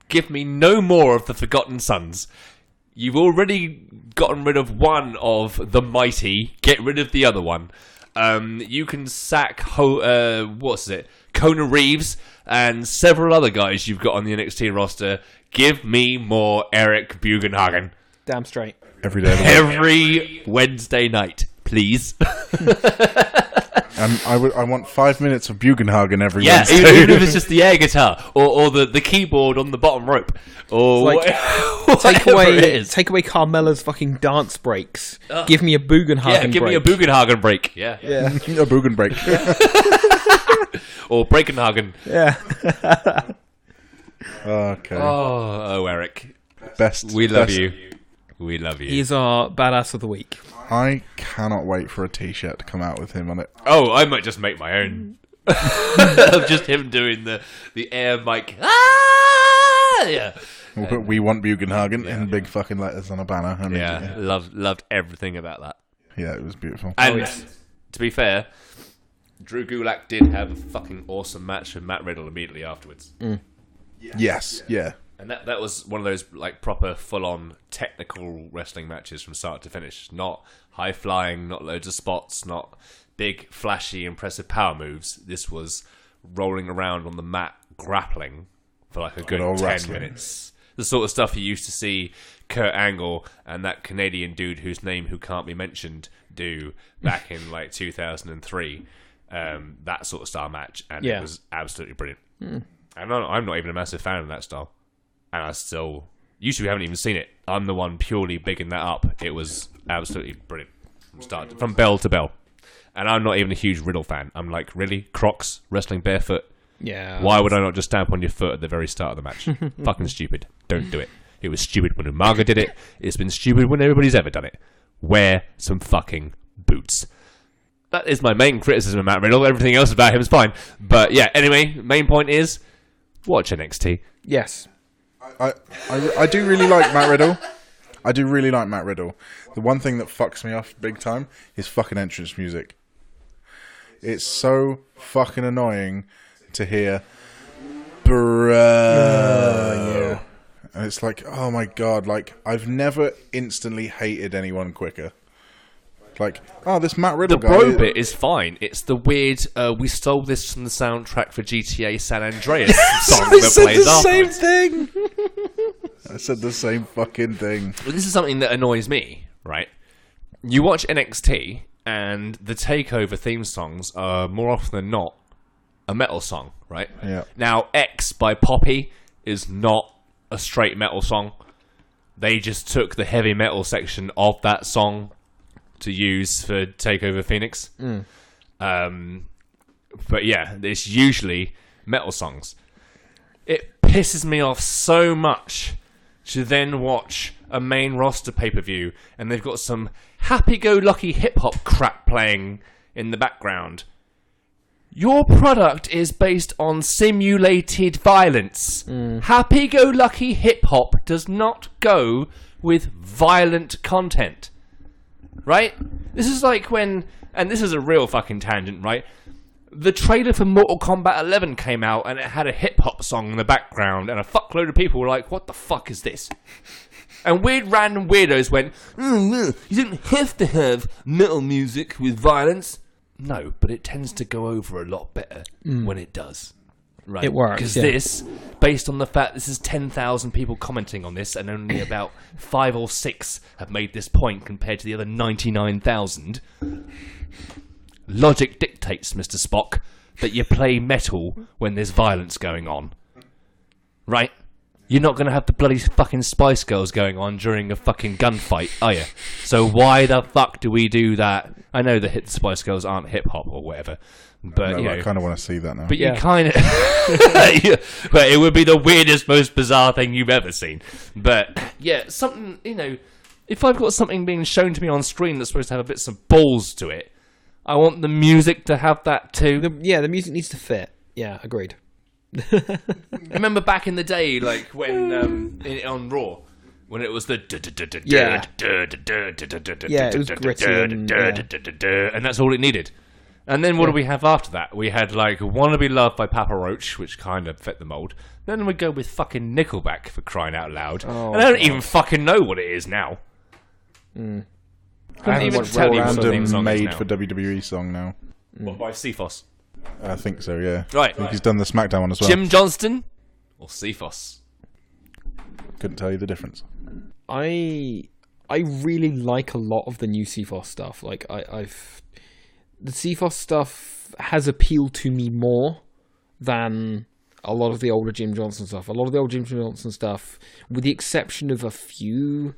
give me no more of the Forgotten Sons. You've already gotten rid of one of the mighty. Get rid of the other one. You can sack Kona Reeves and several other guys you've got on the NXT roster. Give me more Eric Bugenhagen. Damn straight. Every day of the week. Every Wednesday night, please. And I want 5 minutes of Bugenhagen every Yeah, Wednesday. even if it's just the air guitar or the keyboard on the bottom rope or Like, take whatever it is. away Carmella's fucking dance breaks. Give me a Bugenhagen Yeah, give me a break. Bugenhagen break. Yeah. Yeah. A Bugen break. Or Breakenhagen. Yeah. Okay. Oh, Eric. Best. We love best- you. We love you. He's our badass of the week. I cannot wait for a t-shirt to come out with him on it. Oh, I might just make my own. Of just him doing the air mic. Ah! Yeah. We want Bugenhagen in big fucking letters on a banner. And Yeah. Loved everything about that. yeah, it was beautiful. And to be fair, Drew Gulak did have a fucking awesome match with Matt Riddle immediately afterwards. Yes, yeah. And that was one of those like proper full-on technical wrestling matches from start to finish. Not high-flying, not loads of spots, not big, flashy, impressive power moves. This was rolling around on the mat, grappling for like a good old 10 wrestling. minutes. The sort of stuff you used to see Kurt Angle and that Canadian dude whose name who can't be mentioned do back in like 2003. That sort of style match. And Yeah. it was absolutely brilliant. And I'm not even a massive fan of that style. And I still... Usually we haven't even seen it. I'm the one purely bigging that up. It was absolutely brilliant. From bell to bell. And I'm not even a huge Riddle fan. I'm like, really? Crocs? Wrestling barefoot? Yeah. Why would I not just stamp on your foot at the very start of the match? Fucking stupid. Don't do it. It was stupid when Umaga did it. It's been stupid when everybody's ever done it. wear some fucking boots. That is my main criticism of Matt Riddle. Everything else about him is fine. But yeah, anyway, main point is, watch NXT. Yes. I do really like Matt Riddle. I do really like Matt Riddle. The one thing that fucks me off big time is fucking entrance music. It's so fucking annoying to hear, bro. And it's like, oh my god, like, I've never instantly hated anyone quicker. Like, oh, this Matt Riddle guy. The bro bit is fine. It's the weird, we stole this from the soundtrack for GTA San Andreas song that plays afterwards. Same thing. I said the same fucking thing. Well, this is something that annoys me, right? You watch NXT, and the TakeOver theme songs are more often than not a metal song, right? Yeah. Now, X by Poppy is not a straight metal song. They just took the heavy metal section of that song to use for TakeOver Phoenix. But yeah, it's usually metal songs. It pisses me off so much to then watch a main roster pay-per-view and they've got some happy-go-lucky hip-hop crap playing in the background. Your product is based on simulated violence. Happy-go-lucky hip-hop does not go with violent content. Right? This is like when... And this is a real fucking tangent, right? The trailer for Mortal Kombat 11 came out and it had a hip-hop song in the background and a fuckload of people were like, what the fuck is this? And weird random weirdos went, you don't have to have metal music with violence. No, but it tends to go over a lot better when it does. Right? It works, Because yeah. this, based on the fact this is 10,000 people commenting on this and only about 5 or 6 have made this point compared to the other 99,000... Logic dictates, Mr. Spock, that you play metal when there's violence going on. Right? You're not going to have the bloody fucking Spice Girls going on during a fucking gunfight, are you? So why the fuck do we do that? I know the Spice Girls aren't hip-hop or whatever, but, No, you know... I kind of want to see that now. But Yeah. you kind of... But it would be the weirdest, most bizarre thing you've ever seen. But, yeah, something, you know... If I've got something being shown to me on screen that's supposed to have a bit of balls to it, I want the music to have that too. The music needs to fit. Yeah, agreed. Remember back in the day, like when on Raw, when it was the Yeah, it was gritty and that's all it needed. And then what do we have after that? We had like "Wanna Be Loved" by Papa Roach, which kind of fit the mold. Then we go with fucking Nickelback, for crying out loud. And I don't even fucking know what it is now. Couldn't even tell you what the theme Random song is made now. for WWE song now. What, by Cephos? I think so, yeah. Right. I think he's done the SmackDown one as well. Jim Johnston or Cephos? Couldn't tell you the difference. I really like a lot of the new CFOS stuff. Like the CFOS stuff has appealed to me more than a lot of the older Jim Johnson stuff. A lot of the old Jim Johnson stuff, with the exception of a few,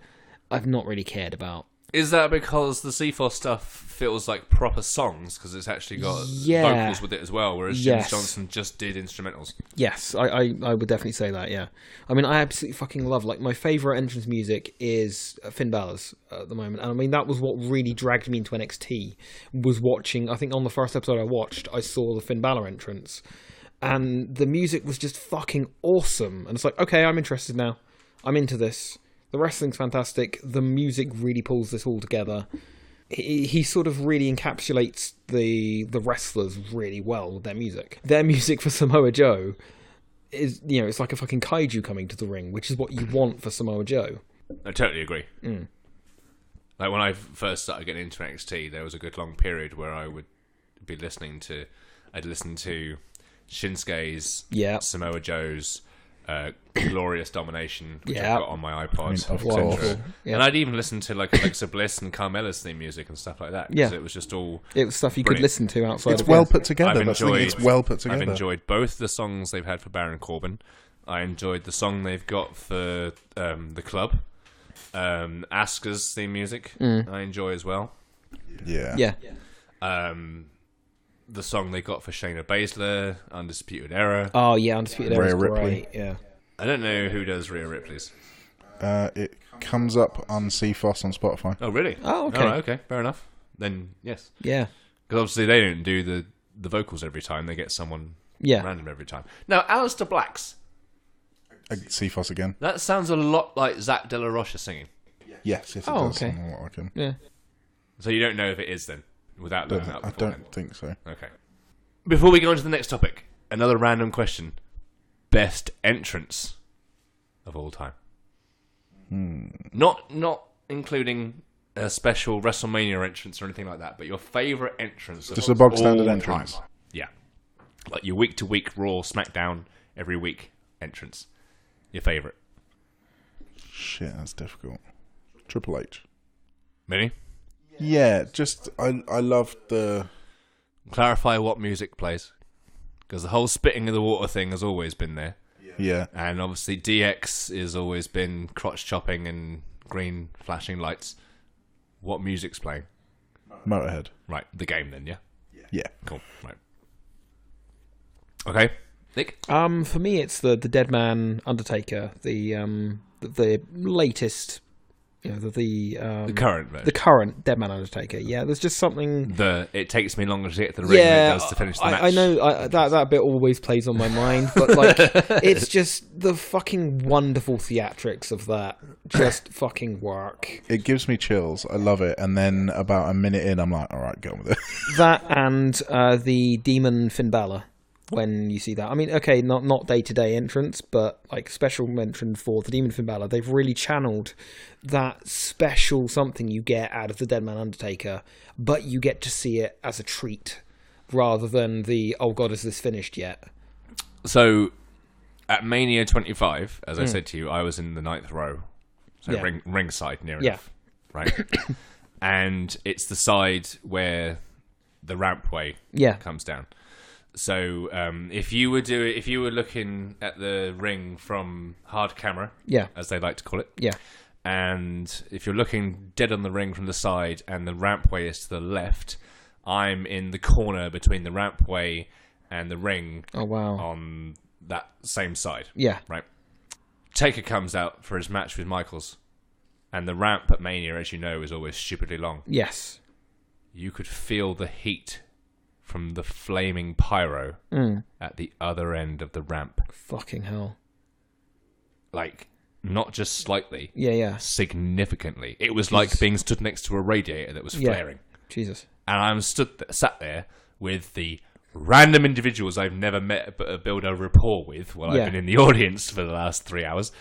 I've not really cared about. Is that because the Cephos stuff feels like proper songs because it's actually got vocals with it as well, whereas Jim Johnson just did instrumentals? Yes, I would definitely say that, yeah. I mean, I absolutely fucking love, like, my favourite entrance music is Finn Balor's at the moment. And I mean, that was what really dragged me into NXT, was watching, I think on the first episode I watched, I saw the Finn Balor entrance. And the music was just fucking awesome. And it's like, okay, I'm interested now. I'm into this. The wrestling's fantastic. The music really pulls this all together. He sort of really encapsulates the wrestlers really well with their music. Their music for Samoa Joe is, you know, it's like a fucking kaiju coming to the ring, which is what you want for Samoa Joe. I totally agree. Like when I first started getting into NXT, there was a good long period where I would be listening to... I'd listen to Shinsuke's, Samoa Joe's, Glorious Domination, which I've got on my iPod, etc. And I'd even listen to like Alexa Bliss and Carmella's theme music and stuff like that. Because it was just all... It was stuff you could listen to outside It's of well this. put together. It's well put together. I've enjoyed both the songs they've had for Baron Corbin. I enjoyed the song they've got for the club. Asuka's theme music I enjoy as well. Yeah. The song they got for Shayna Baszler, Undisputed Era. Oh yeah, Undisputed Era is Rhea Ripley. great. Yeah. I don't know who does Rhea Ripley's. It comes up on CFOS on Spotify. Oh, really? Oh, okay. All right, okay, fair enough. Then, yes. Yeah. Because obviously they don't do the vocals every time. They get someone Yeah. random every time. Now, Alistair Black's, CFOS again. that sounds a lot like Zach De La Rocha singing. Yes, it Oh, does. okay. Something like him. Yeah. So you don't know if it is then, without looking up I beforehand. don't think so. Okay. Before we go on to the next topic, another random question. Best entrance of all time. Not including a special WrestleMania entrance or anything like that, but your favourite entrance of Just a bog all standard time. entrance. Yeah. Like your week-to-week Raw, SmackDown, every week entrance. Your favourite. Shit, that's difficult. Triple H. Mini? Yeah, just I love the. Clarify what music plays. Because the whole spitting of the water thing has always been there. Yeah. And obviously DX has always been crotch chopping and green flashing lights. What music's playing? Motorhead. Right, the game then, yeah? Yeah. Cool, right. Okay, Nick? For me, it's the Dead Man Undertaker, the latest, the current version. the current Dead Man Undertaker. Yeah, there's just something. It takes me longer to get to the ring than it does to finish the match. I know that bit always plays on my mind, but like, it's just the fucking wonderful theatrics of that. Just fucking work. It gives me chills. I love it. And then about a minute in, I'm like, all right, go on with it. That and the Demon Finn Balor. When you see that, I mean, okay, not day-to-day entrance, but like special mention for the Demon Finn Balor. They've really channeled that special something you get out of the Dead Man Undertaker, but you get to see it as a treat rather than the oh god, is this finished yet? So at Mania 25, as I said to you, I was in the 9th row, so Yeah. ringside near Yeah. enough, right? And it's the side where the rampway comes down. So if you were looking at the ring from hard camera, as they like to call it, and if you're looking dead on the ring from the side and the rampway is to the left, I'm in the corner between the rampway and the ring. Oh wow! On that same side, right. Taker comes out for his match with Michaels, and the ramp at Mania, as you know, is always stupidly long. Yes, you could feel the heat from the flaming pyro at the other end of the ramp. Fucking hell. Like, not just slightly. Yeah. Significantly. It was like being stood next to a radiator that was flaring. Jesus. And I'm sat there with the random individuals I've never met but build a rapport with while I've been in the audience for the last 3 hours,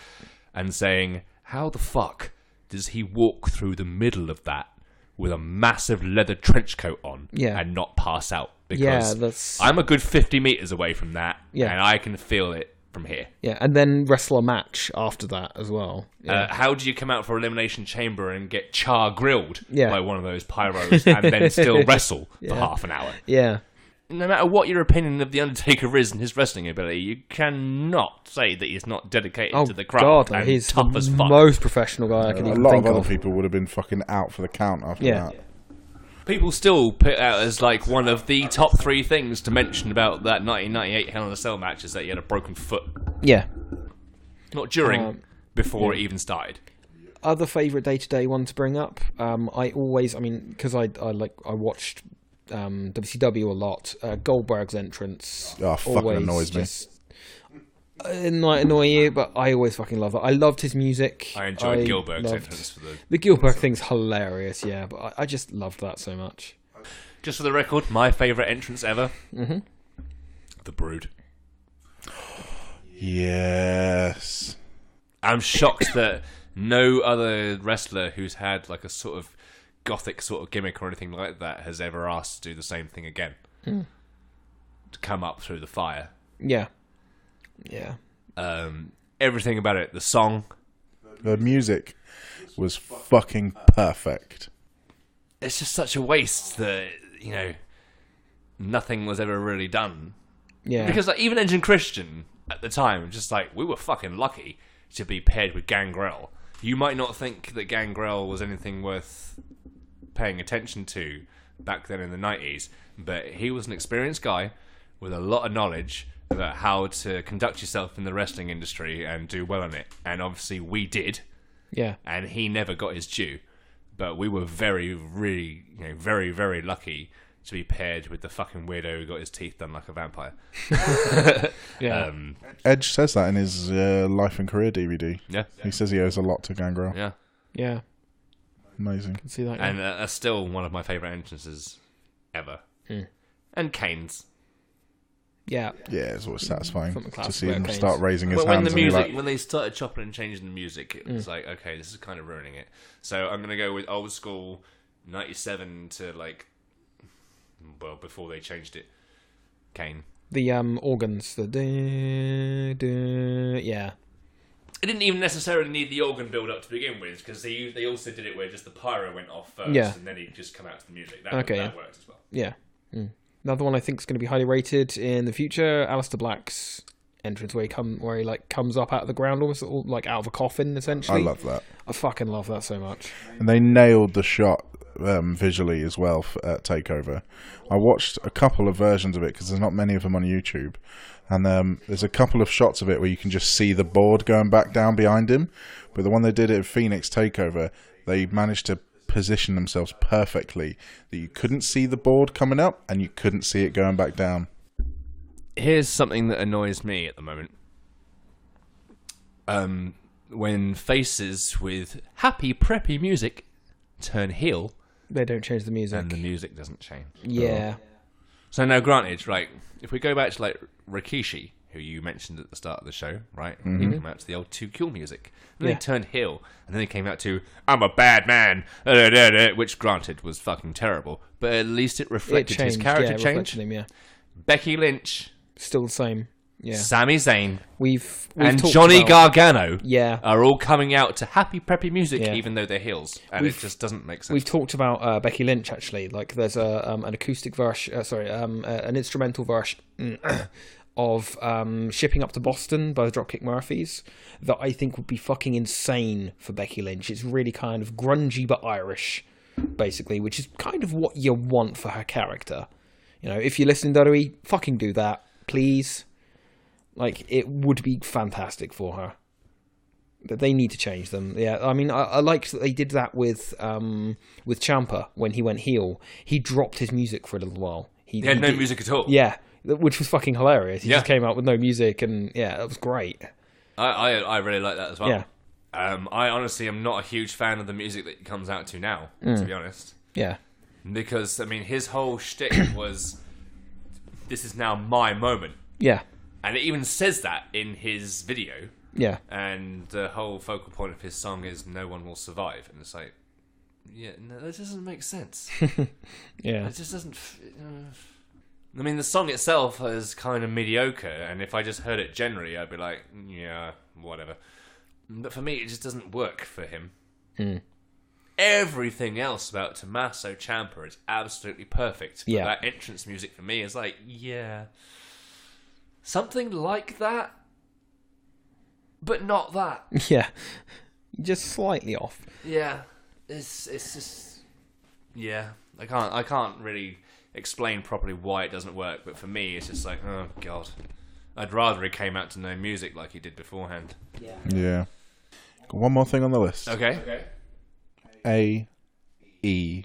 and saying, how the fuck does he walk through the middle of that with a massive leather trench coat on and not pass out? Because I'm a good 50 meters away from that, and I can feel it from here. Yeah, and then wrestle a match after that as well. Yeah. How do you come out for Elimination Chamber and get char grilled by one of those pyros and then still wrestle for half an hour? Yeah. No matter what your opinion of The Undertaker is and his wrestling ability, you cannot say that he's not dedicated to the craft and he's tough as fuck. Most professional guy I can even think of. A lot of other people would have been fucking out for the count after that. People still put it out as like one of the top 3 things to mention about that 1998 Hell in a Cell match is that he had a broken foot. Yeah. Not during, before it even started. Other favourite day-to-day one to bring up, because I watched WCW a lot. Goldberg's entrance. Oh, fucking annoys me. It might annoy you, but I always fucking love it. I loved his music. I enjoyed Gilbert's entrance for the Gilbert thing's hilarious, but I just loved that so much. Just for the record, my favourite entrance ever. Mm-hmm. The Brood. Yes. I'm shocked that no other wrestler who's had like a sort of gothic sort of gimmick or anything like that has ever asked to do the same thing again. To come up through the fire. Yeah. Everything about it, the song, the music was fucking perfect. It's just such a waste that nothing was ever really done. Yeah, because like even Edge and Christian at the time, just like we were fucking lucky to be paired with Gangrel. You might not think that Gangrel was anything worth paying attention to back then in the 90s, but he was an experienced guy with a lot of knowledge about how to conduct yourself in the wrestling industry and do well in it. And obviously we did. Yeah. And he never got his due. But we were very, really, very, very lucky to be paired with the fucking weirdo who got his teeth done like a vampire. Yeah. Edge says that in his Life and Career DVD. Yeah. He says he owes a lot to Gangrel. Yeah. Yeah. Amazing. Can see that. And that's still one of my favourite entrances ever. And Kane's. Yeah. Yeah, it's always satisfying Something to classic see him about start raising his When hands. the and you're music, like, when they started chopping and changing the music, it was like, okay, this is kind of ruining it. So I'm gonna go with old school, 97 to before they changed it, Kane. The organs. The yeah. It didn't even necessarily need the organ build up to begin with, because they also did it where just the pyro went off first, and then he'd just come out to the music. That worked as well. Yeah. Another one I think is going to be highly rated in the future. Alistair Black's entranceway where he comes up out of the ground, almost like out of a coffin, essentially. I love that. I fucking love that so much. And they nailed the shot visually as well at TakeOver. I watched a couple of versions of it because there's not many of them on YouTube. And there's a couple of shots of it where you can just see the board going back down behind him. But the one they did at Phoenix TakeOver, they managed to position themselves perfectly that you couldn't see the board coming up and you couldn't see it going back down. Here's something that annoys me at the moment. When faces with happy, preppy music turn heel, they don't change the music. And the music doesn't change. Yeah. So now, granted, right, if we go back to Rikishi, who you mentioned at the start of the show, right? He came out to the old Too Cool music. And then they turned heel, and then they came out to I'm a bad man, which, granted, was fucking terrible. But at least it reflected his character change. Him, Becky Lynch. Still the same. Yeah. Sami Zayn. We've and Johnny Gargano yeah. are all coming out to happy, preppy music, even though they're heels. And it just doesn't make sense. We've talked about Becky Lynch, actually. Like, there's an acoustic version, an instrumental version of Shipping Up to Boston by the Dropkick Murphys that I think would be fucking insane for Becky Lynch. It's really kind of grungy but Irish, basically, which is kind of what you want for her character. You know, if you're listening, WWE, fucking do that, please. Like, it would be fantastic for her. But they need to change them. Yeah, I mean, I liked that they did that with Ciampa when he went heel. He dropped his music for a little while. He had no music at all. Yeah, which was fucking hilarious. He just came out with no music, and yeah, that was great. I really like that as well. Yeah. I honestly am not a huge fan of the music that he comes out to now, to be honest. Yeah. Because, I mean, his whole shtick was, this is now my moment. Yeah. And it even says that in his video. Yeah. And the whole focal point of his song is No One Will Survive. And it's like, yeah, no, that doesn't make sense. Yeah. It just doesn't... I mean, the song itself is kind of mediocre. And if I just heard it generally, I'd be like, yeah, whatever. But for me, it just doesn't work for him. Everything else about Tommaso Ciampa is absolutely perfect. But that entrance music for me is like, yeah... something like that, but not that. Yeah, just slightly off. Yeah, it's just I can't really explain properly why it doesn't work. But for me, it's just like, oh god, I'd rather it came out to no music like he did beforehand. Yeah. Got one more thing on the list. Okay. AEW.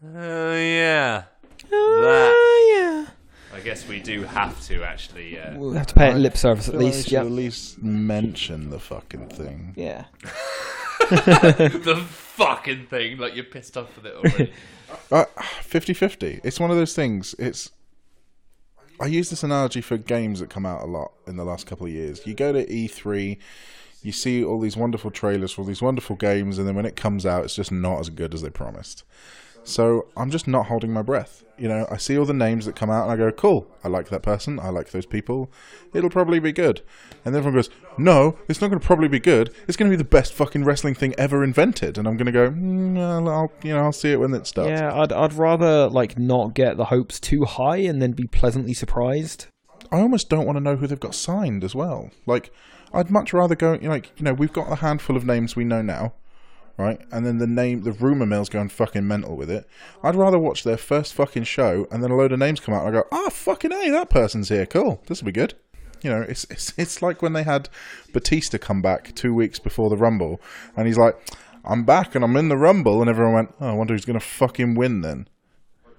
Oh yeah. Yeah. I guess we do have to actually. We'll have to pay it lip service at least. Yeah. At least mention the fucking thing. Yeah. The fucking thing, like you're pissed off with it already. 50-50. It's one of those things. I use this analogy for games that come out a lot in the last couple of years. You go to E3, you see all these wonderful trailers for all these wonderful games, and then when it comes out, it's just not as good as they promised. So I'm just not holding my breath. You know, I see all the names that come out and I go, cool, I like that person, I like those people, it'll probably be good. And then everyone goes, no, it's not going to probably be good, it's going to be the best fucking wrestling thing ever invented. And I'm going to go, I'll see it when it starts. Yeah, I'd rather not get the hopes too high and then be pleasantly surprised. I almost don't want to know who they've got signed as well. I'd much rather go, we've got a handful of names we know now. Right, and then the rumour mill's going fucking mental with it. I'd rather watch their first fucking show and then a load of names come out and I go, fucking hey, that person's here, cool, this will be good. You know, it's like when they had Batista come back 2 weeks before the Rumble, and he's like, I'm back and I'm in the Rumble, and everyone went, oh, I wonder who's going to fucking win then.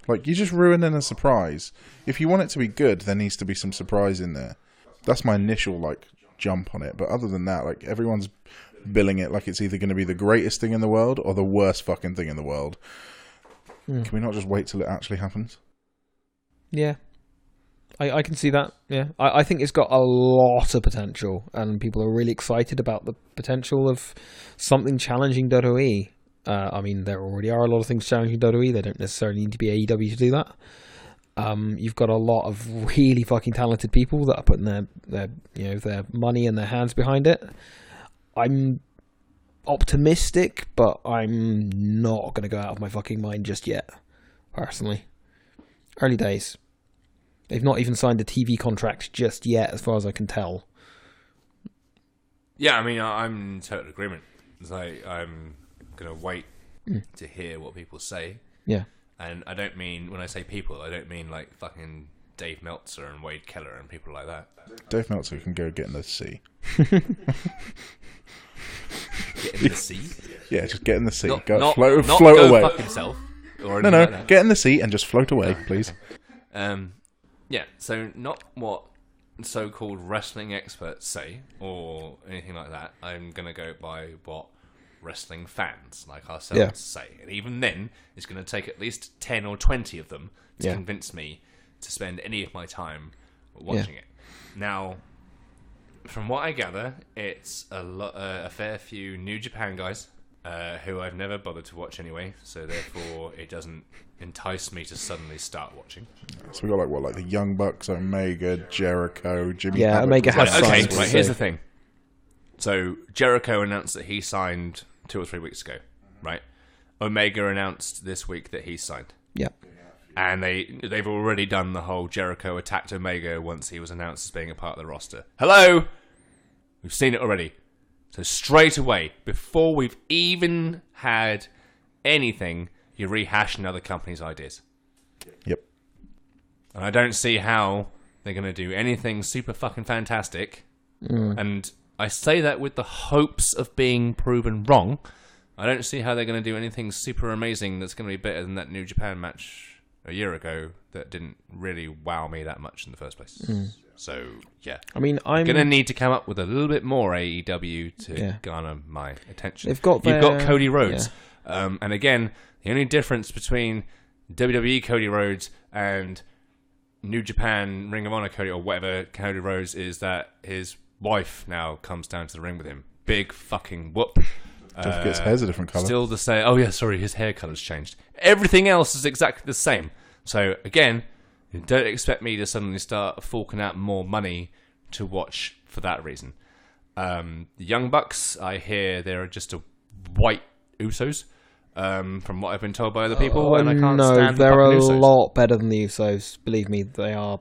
Like, you're just ruining a surprise. If you want it to be good, there needs to be some surprise in there. That's my initial, like, jump on it. But other than that, like, everyone's billing it like it's either going to be the greatest thing in the world or the worst fucking thing in the world. Can we not just wait till it actually happens? Yeah. I can see that, yeah. I think it's got a lot of potential, and people are really excited about the potential of something challenging WWE. I mean, there already are a lot of things challenging WWE. They don't necessarily need to be AEW to do that. You've got a lot of really fucking talented people that are putting their money and their hands behind it. I'm optimistic, but I'm not going to go out of my fucking mind just yet, personally. Early days. They've not even signed a TV contract just yet, as far as I can tell. Yeah, I mean, I'm in total agreement. It's like, I'm going to wait to hear what people say. Yeah. And I don't mean, when I say people, I don't mean like fucking Dave Meltzer and Wade Keller and people like that. Dave Meltzer can go get in the sea. Get in the sea? Yeah, just get in the sea. Not float go away. fuck himself. Or No, like that. get in the sea and just float away, please. Yeah, so not what so-called wrestling experts say or anything like that. I'm going to go by what wrestling fans like ourselves say. And even then, it's going to take at least 10 or 20 of them to convince me to spend any of my time watching it. Now, from what I gather, it's a fair few New Japan guys who I've never bothered to watch anyway, so therefore it doesn't entice me to suddenly start watching. So we got like the Young Bucks, Omega, Jericho, Jimmy. Yeah, Havoc. Omega has signed. Right, here's the thing. So Jericho announced that he signed 2 or 3 weeks ago, right? Omega announced this week that he signed. Yeah. And they've already done the whole Jericho attacked Omega once he was announced as being a part of the roster. Hello? We've seen it already. So straight away, before we've even had anything, you're rehashing other companies' ideas. Yep. And I don't see how they're going to do anything super fucking fantastic. And I say that with the hopes of being proven wrong. I don't see how they're going to do anything super amazing that's going to be better than that New Japan match a year ago that didn't really wow me that much in the first place. So, yeah. I mean, I'm going to need to come up with a little bit more AEW to garner my attention. You've got Cody Rhodes. And again, the only difference between WWE Cody Rhodes and New Japan Ring of Honor Cody, or whatever Cody Rhodes, is that his wife now comes down to the ring with him. Big fucking whoop. Just gets hair's a different colour. Still the same. Oh yeah, sorry, his hair colour's changed. Everything else is exactly the same. So again, don't expect me to suddenly start forking out more money to watch for that reason. The Young Bucks, I hear they're just a white Usos. From what I've been told by other people, and I can't stand they're the a Usos. lot better than the Usos. Believe me, they are.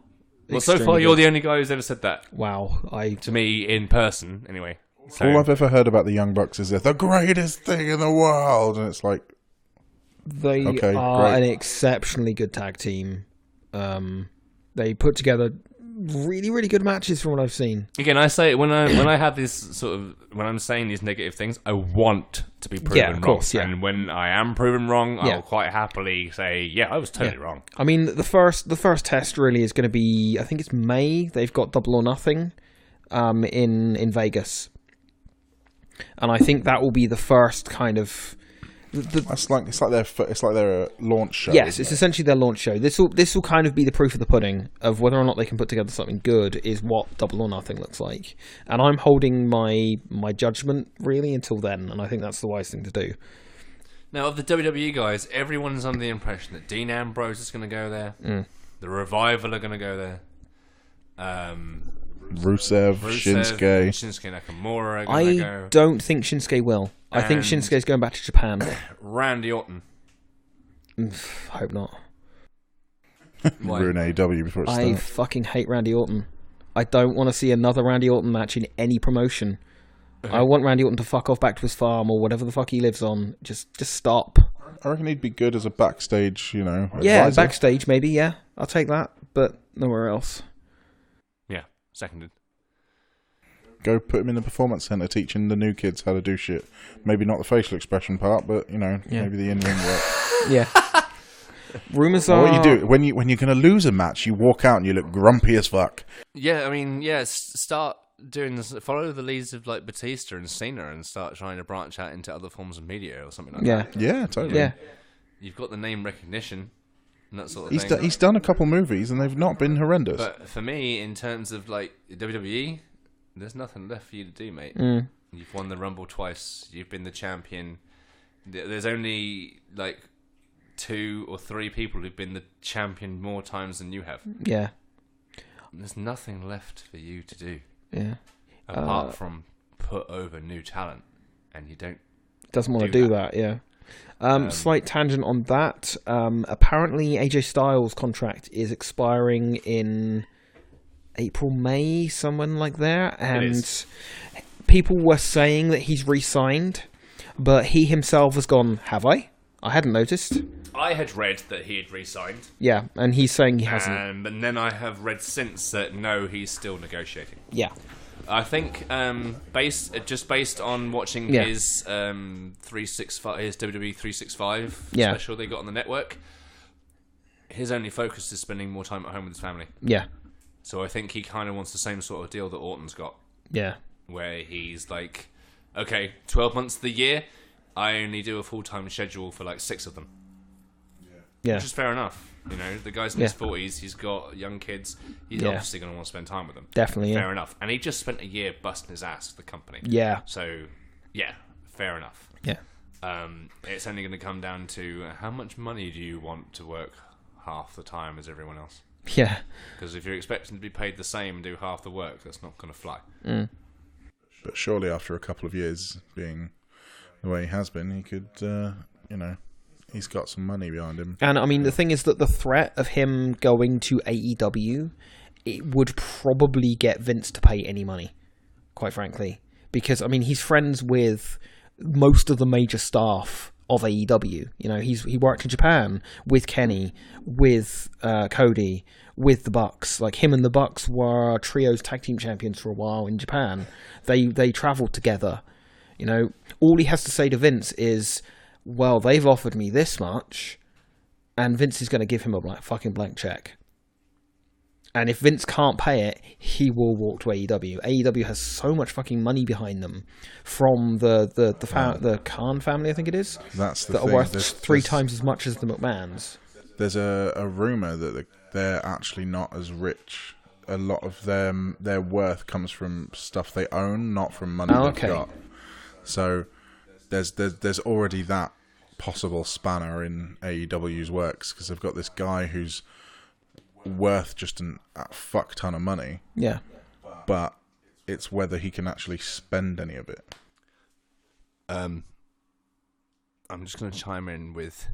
Well, so far you're the only guy who's ever said that. Wow, To me, in person, anyway. So, All I've ever heard about the Young Bucks is they're the greatest thing in the world, and it's like they Okay, are great. an exceptionally good tag team. They put together really, really good matches from what I've seen. again, I say when I have this sort of when I'm saying these negative things, I want to be proven of course, wrong. yeah. And when I am proven wrong, Yeah. I'll quite happily say, yeah, I was totally wrong. I mean, the first test really is going to be, I think it's May. They've got Double or Nothing in Vegas, and I think that will be the first kind of. it's like their launch show. Yes, isn't it's it? essentially their launch show. This will kind of be the proof of the pudding of whether or not they can put together something good. Is what Double or Nothing looks like, and I'm holding my judgment really until then, and I think that's the wise thing to do. Now, of the WWE guys, everyone's under the impression that Dean Ambrose is going to go there. The Revival are going to go there. Rusev, Shinsuke. Nakamura are going to I go. don't think Shinsuke will. I think And- Shinsuke's going back to Japan. Randy Orton. Hope not. Why? Ruin AEW before it I starts. fucking hate Randy Orton. I don't want to see another Randy Orton match in any promotion. I want Randy Orton to fuck off back to his farm or whatever the fuck he lives on. Just stop. I reckon he'd be good as a backstage, Yeah, advisor. backstage maybe, yeah. I'll take that, but nowhere else. Yeah, seconded. go put him in the performance center teaching the new kids how to do shit. Maybe not the facial expression part, but maybe the in-ring work. Yeah. Rumors are... What you do when you're going to lose a match, you walk out and you look grumpy as fuck. Yeah, I mean, start doing this, follow the leads of like Batista and Cena, and start trying to branch out into other forms of media or something like that. Yeah, totally. Yeah. You've got the name recognition and that sort of thing. He's done a couple movies and they've not been horrendous. But for me, in terms of like WWE, there's nothing left for you to do, mate. You've won the Rumble twice. You've been the champion. There's only like 2 or 3 people who've been the champion more times than you have. Yeah. There's nothing left for you to do. Yeah. Apart from put over new talent, and you don't. Doesn't want to do that. Yeah. Slight tangent on that. Apparently, AJ Styles' contract is expiring in April, May, someone like that, and people were saying that he's re-signed, but he himself has gone, have I? I hadn't noticed. I had read that he had re-signed. Yeah, and he's saying he hasn't. And then I have read since that no, he's still negotiating. Yeah. I think based on watching his 365, his WWE 365 special they got on the network, his only focus is spending more time at home with his family. Yeah. So I think he kind of wants the same sort of deal that Orton's got. Yeah. Where he's like, okay, 12 months of the year, I only do a full-time schedule for like 6 of them. Yeah. Which is fair enough. You know, the guy's in his 40s, he's got young kids, he's obviously going to want to spend time with them. Definitely, fair enough. And he just spent a year busting his ass for the company. Yeah. So, yeah, fair enough. Yeah. It's only going to come down to how much money do you want to work half the time as everyone else? Yeah. Because if you're expecting to be paid the same and do half the work, that's not going to fly. But surely after a couple of years being the way he has been, he could, he's got some money behind him. And, I mean, the thing is that the threat of him going to AEW, it would probably get Vince to pay any money, quite frankly. Because, I mean, he's friends with most of the major staff of AEW. You know, he worked in Japan with Kenny, with Cody, with the Bucks. Like, him and the Bucks were trios tag team champions for a while in Japan. They traveled together. You know, all he has to say to Vince is, well, they've offered me this much, and Vince is going to give him a fucking blank check. And if Vince can't pay it, he will walk to AEW. AEW has so much fucking money behind them from the Khan family, I think it is. That's the that thing. Are worth 3 times as much as the McMahons. There's a rumor that they're actually not as rich. A lot of their worth comes from stuff they own, not from money they've got. So there's already that possible spanner in AEW's works, because they've got this guy who's worth just a fuck ton of money. Yeah. But it's whether he can actually spend any of it. I'm just going to chime in with,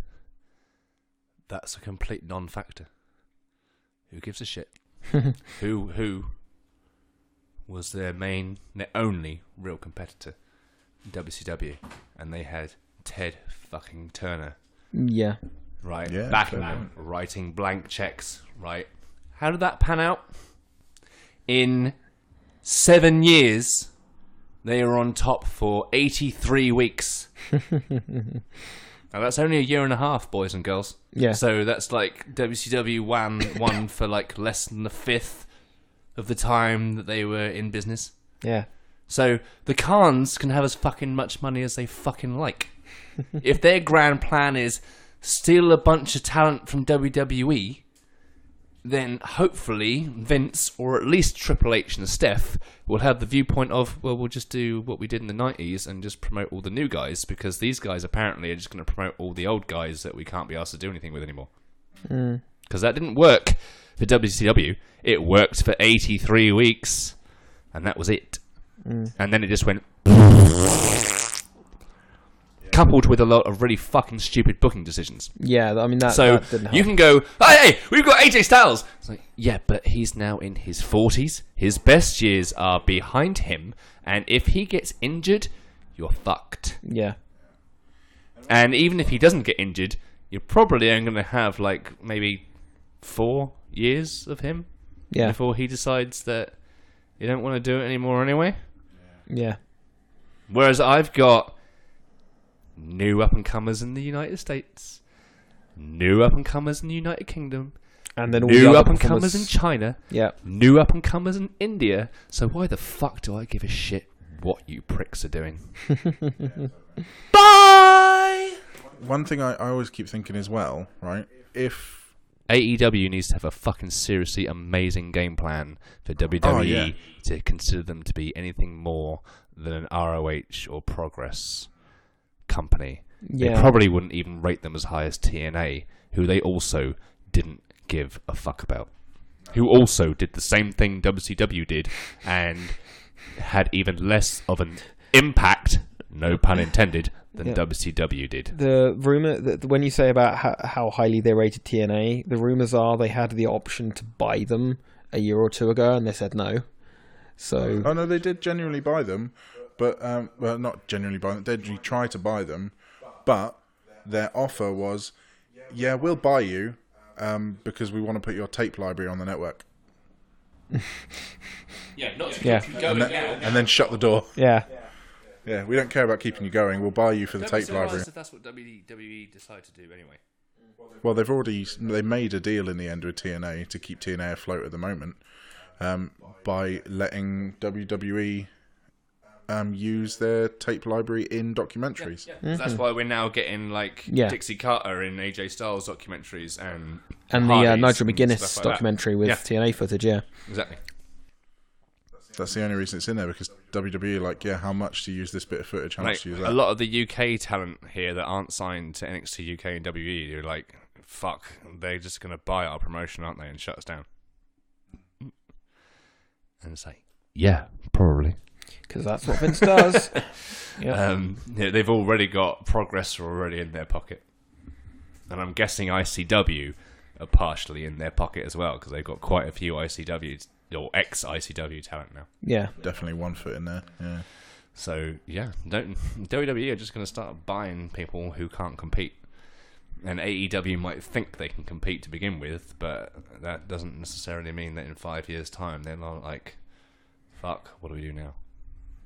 that's a complete non-factor. Who gives a shit? Who was their only real competitor? WCW, and they had Ted fucking Turner. Yeah. Right. Yeah, back then, writing blank checks. Right. How did that pan out? In 7 years, they were on top for 83 weeks. Now that's only a year and a half, boys and girls. Yeah. So that's like WCW won for like less than 1/5 of the time that they were in business. Yeah. So the Khans can have as fucking much money as they fucking like. If their grand plan is steal a bunch of talent from WWE, then hopefully Vince, or at least Triple H and Steph, will have the viewpoint of, well, we'll just do what we did in the 90s and just promote all the new guys, because these guys apparently are just going to promote all the old guys that we can't be asked to do anything with anymore. Because that didn't work for WCW. It worked for 83 weeks, and that was it. And then it just went... coupled with a lot of really fucking stupid booking decisions. Yeah, I mean, that didn't help. You can go, hey, we've got AJ Styles! It's like, yeah, but he's now in his 40s. His best years are behind him. And if he gets injured, you're fucked. Yeah. And even if he doesn't get injured, you're probably only going to have, like, maybe 4 years of him. Yeah. Before he decides that you don't want to do it anymore anyway. Yeah. Whereas I've got new up-and-comers in the United States, new up-and-comers in the United Kingdom, and then all new the other up-and-comers in performers. China, Yeah. new up-and-comers in India. So why the fuck do I give a shit what you pricks are doing? Bye! One thing I always keep thinking as well, right? If AEW needs to have a fucking seriously amazing game plan for WWE to consider them to be anything more than an ROH or Progress company. Yeah. They probably wouldn't even rate them as high as TNA, who they also didn't give a fuck about. Who also did the same thing WCW did and had even less of an impact, no pun intended, than WCW did. The rumour that when you say about how highly they rated TNA, the rumours are they had the option to buy them a year or two ago, and they said no. So oh no, they did genuinely buy them, but well, not genuinely buy them. They did try to buy them, but their offer was, yeah, we'll buy you because we want to put your tape library on the network. And then shut the door. Yeah. Yeah, we don't care about keeping you going. We'll buy you for the tape library. If that's what WWE decided to do anyway. Well, they made a deal in the end with TNA to keep TNA afloat at the moment by letting WWE use their tape library in documentaries. Yeah. Mm-hmm. That's why we're now getting like Dixie Carter in AJ Styles documentaries and the Nigel McGuinness like documentary with TNA footage. Yeah, exactly. That's the only reason it's in there, because WWE are like, yeah, how much to use this bit of footage? How much to use that? A lot of the UK talent here that aren't signed to NXT UK and WWE, you're like, fuck, they're just going to buy our promotion, aren't they, and shut us down. And it's like, yeah, probably. Because that's what Vince does. They've already got Progress already in their pocket. And I'm guessing ICW are partially in their pocket as well, because they've got quite a few ICWs. Or ex-ICW talent now. Yeah. Definitely one foot in there, yeah. So, yeah, WWE are just going to start buying people who can't compete. And AEW might think they can compete to begin with, but that doesn't necessarily mean that in 5 years' time they're not like, fuck, what do we do now?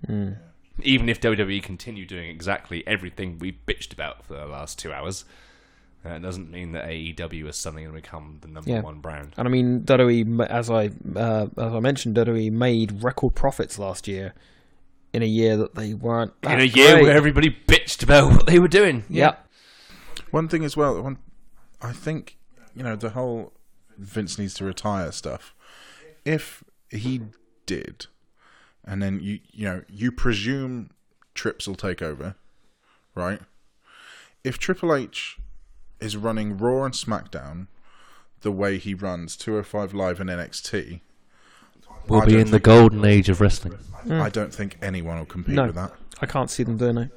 Mm. Even if WWE continue doing exactly everything we bitched about for the last 2 hours, it doesn't mean that AEW is suddenly going to become the number one brand. And I mean, WWE, as I mentioned, WWE made record profits last year in a year that they weren't that in a year where everybody bitched about what they were doing. Yeah. One thing as well, I think, the whole Vince needs to retire stuff. If he did, and then you presume Trips will take over, right? If Triple H is running Raw and SmackDown the way he runs 205 Live and NXT, we'll be in the golden age of wrestling. I don't think anyone will compete with that. I can't see them doing it.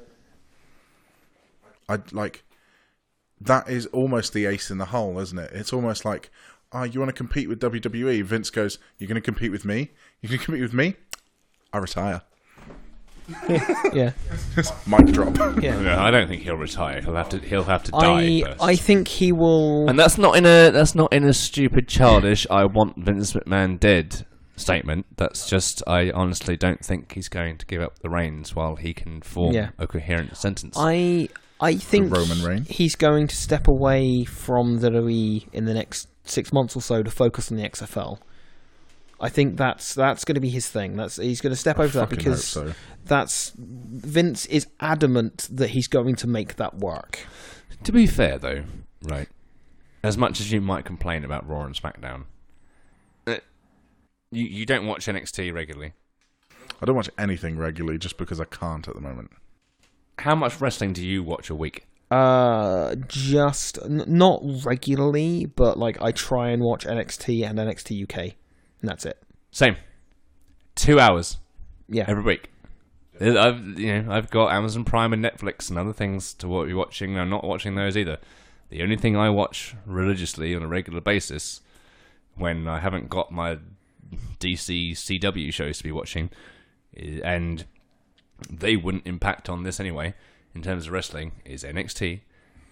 That is almost the ace in the hole, isn't it? It's almost like, you want to compete with WWE? Vince goes, you're going to compete with me? You're going to compete with me? I retire. Yeah. Mic drop. Yeah. No, I don't think he'll retire. He'll have to die first. I think he will. And that's not in a stupid, childish "I want Vince McMahon dead" statement. That's just, I honestly don't think he's going to give up the reins while he can form a coherent sentence. I think Roman Reigns. He's going to step away from the WWE in the next 6 months or so to focus on the XFL. I think that's going to be his thing. He's going to step over that because Vince is adamant that he's going to make that work. To be fair, though, right, as much as you might complain about Raw and SmackDown, you don't watch NXT regularly. I don't watch anything regularly just because I can't at the moment. How much wrestling do you watch a week? Just not regularly, but I try and watch NXT and NXT UK. And that's it. Same. 2 hours. Yeah. Every week. I've got Amazon Prime and Netflix and other things to be watching. I'm not watching those either. The only thing I watch religiously on a regular basis, when I haven't got my DC CW shows to be watching, and they wouldn't impact on this anyway, in terms of wrestling, is NXT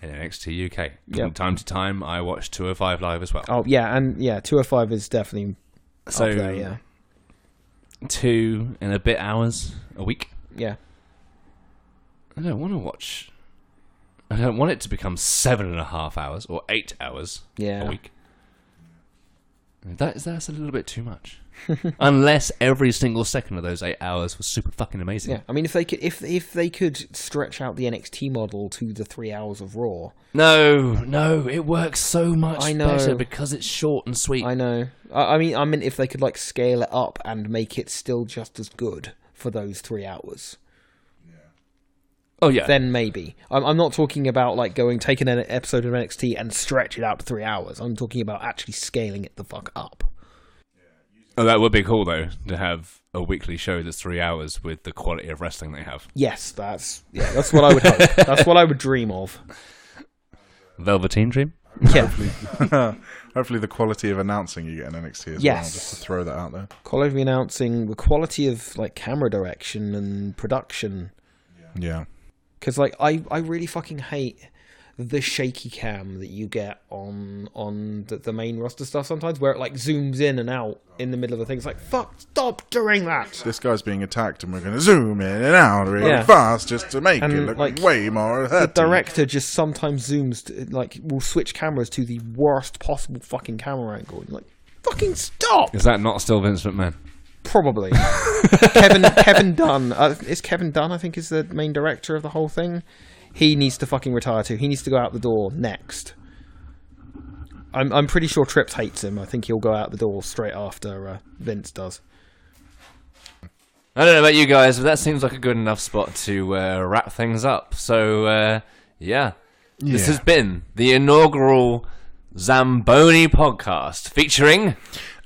and NXT UK. From time to time, I watch 205 Live as well. Oh, yeah, and 205 is definitely up there, yeah. 2 and a bit hours a week. Yeah. I don't want to watch. I don't want it to become 7.5 hours or 8 hours a week. That's a little bit too much. Unless every single second of those 8 hours was super fucking amazing. Yeah, I mean, if they could stretch out the NXT model to the 3 hours of Raw. No, it works so much better because it's short and sweet. I know. I mean, if they could like scale it up and make it still just as good for those 3 hours. Oh yeah. Then maybe. I'm not talking about like taking an episode of NXT and stretch it out to 3 hours. I'm talking about actually scaling it the fuck up. Oh, that would be cool though, to have a weekly show that's 3 hours with the quality of wrestling they have. Yes, that's what I would hope. That's what I would dream of. Velveteen Dream? Yeah. Hopefully the quality of announcing you get in NXT as well, just to throw that out there. Quality of announcing, the quality of like camera direction and production. Yeah. Because like I really fucking hate the shaky cam that you get on the main roster stuff sometimes, where it like zooms in and out in the middle of the thing. It's like, fuck, stop doing that. This guy's being attacked and we're going to zoom in and out really fast just to make it look like way more hurty. The director just sometimes will switch cameras to the worst possible fucking camera angle. You're like, fucking stop. Is that not still Vince McMahon? Probably. Kevin Dunn. Is Kevin Dunn, I think, is the main director of the whole thing. He needs to fucking retire too. He needs to go out the door next. I'm pretty sure Trips hates him. I think he'll go out the door straight after Vince does. I don't know about you guys, but that seems like a good enough spot to wrap things up. So, this has been the inaugural Zamboni podcast featuring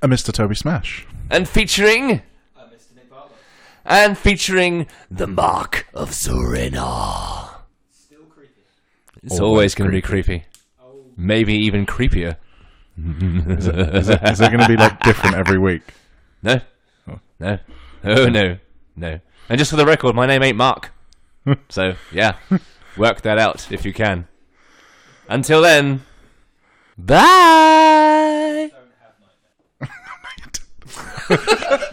a Mr. Toby Smash. And featuring Mr. Nick Bartlett. And featuring the Mark of Serena. Still creepy. It's always going to be creepy. Maybe even creepier. Is it going to be like different every week? No. No. Oh, no. No. And just for the record, my name ain't Mark. So, yeah. Work that out if you can. Until then, bye! Don't have nightmares.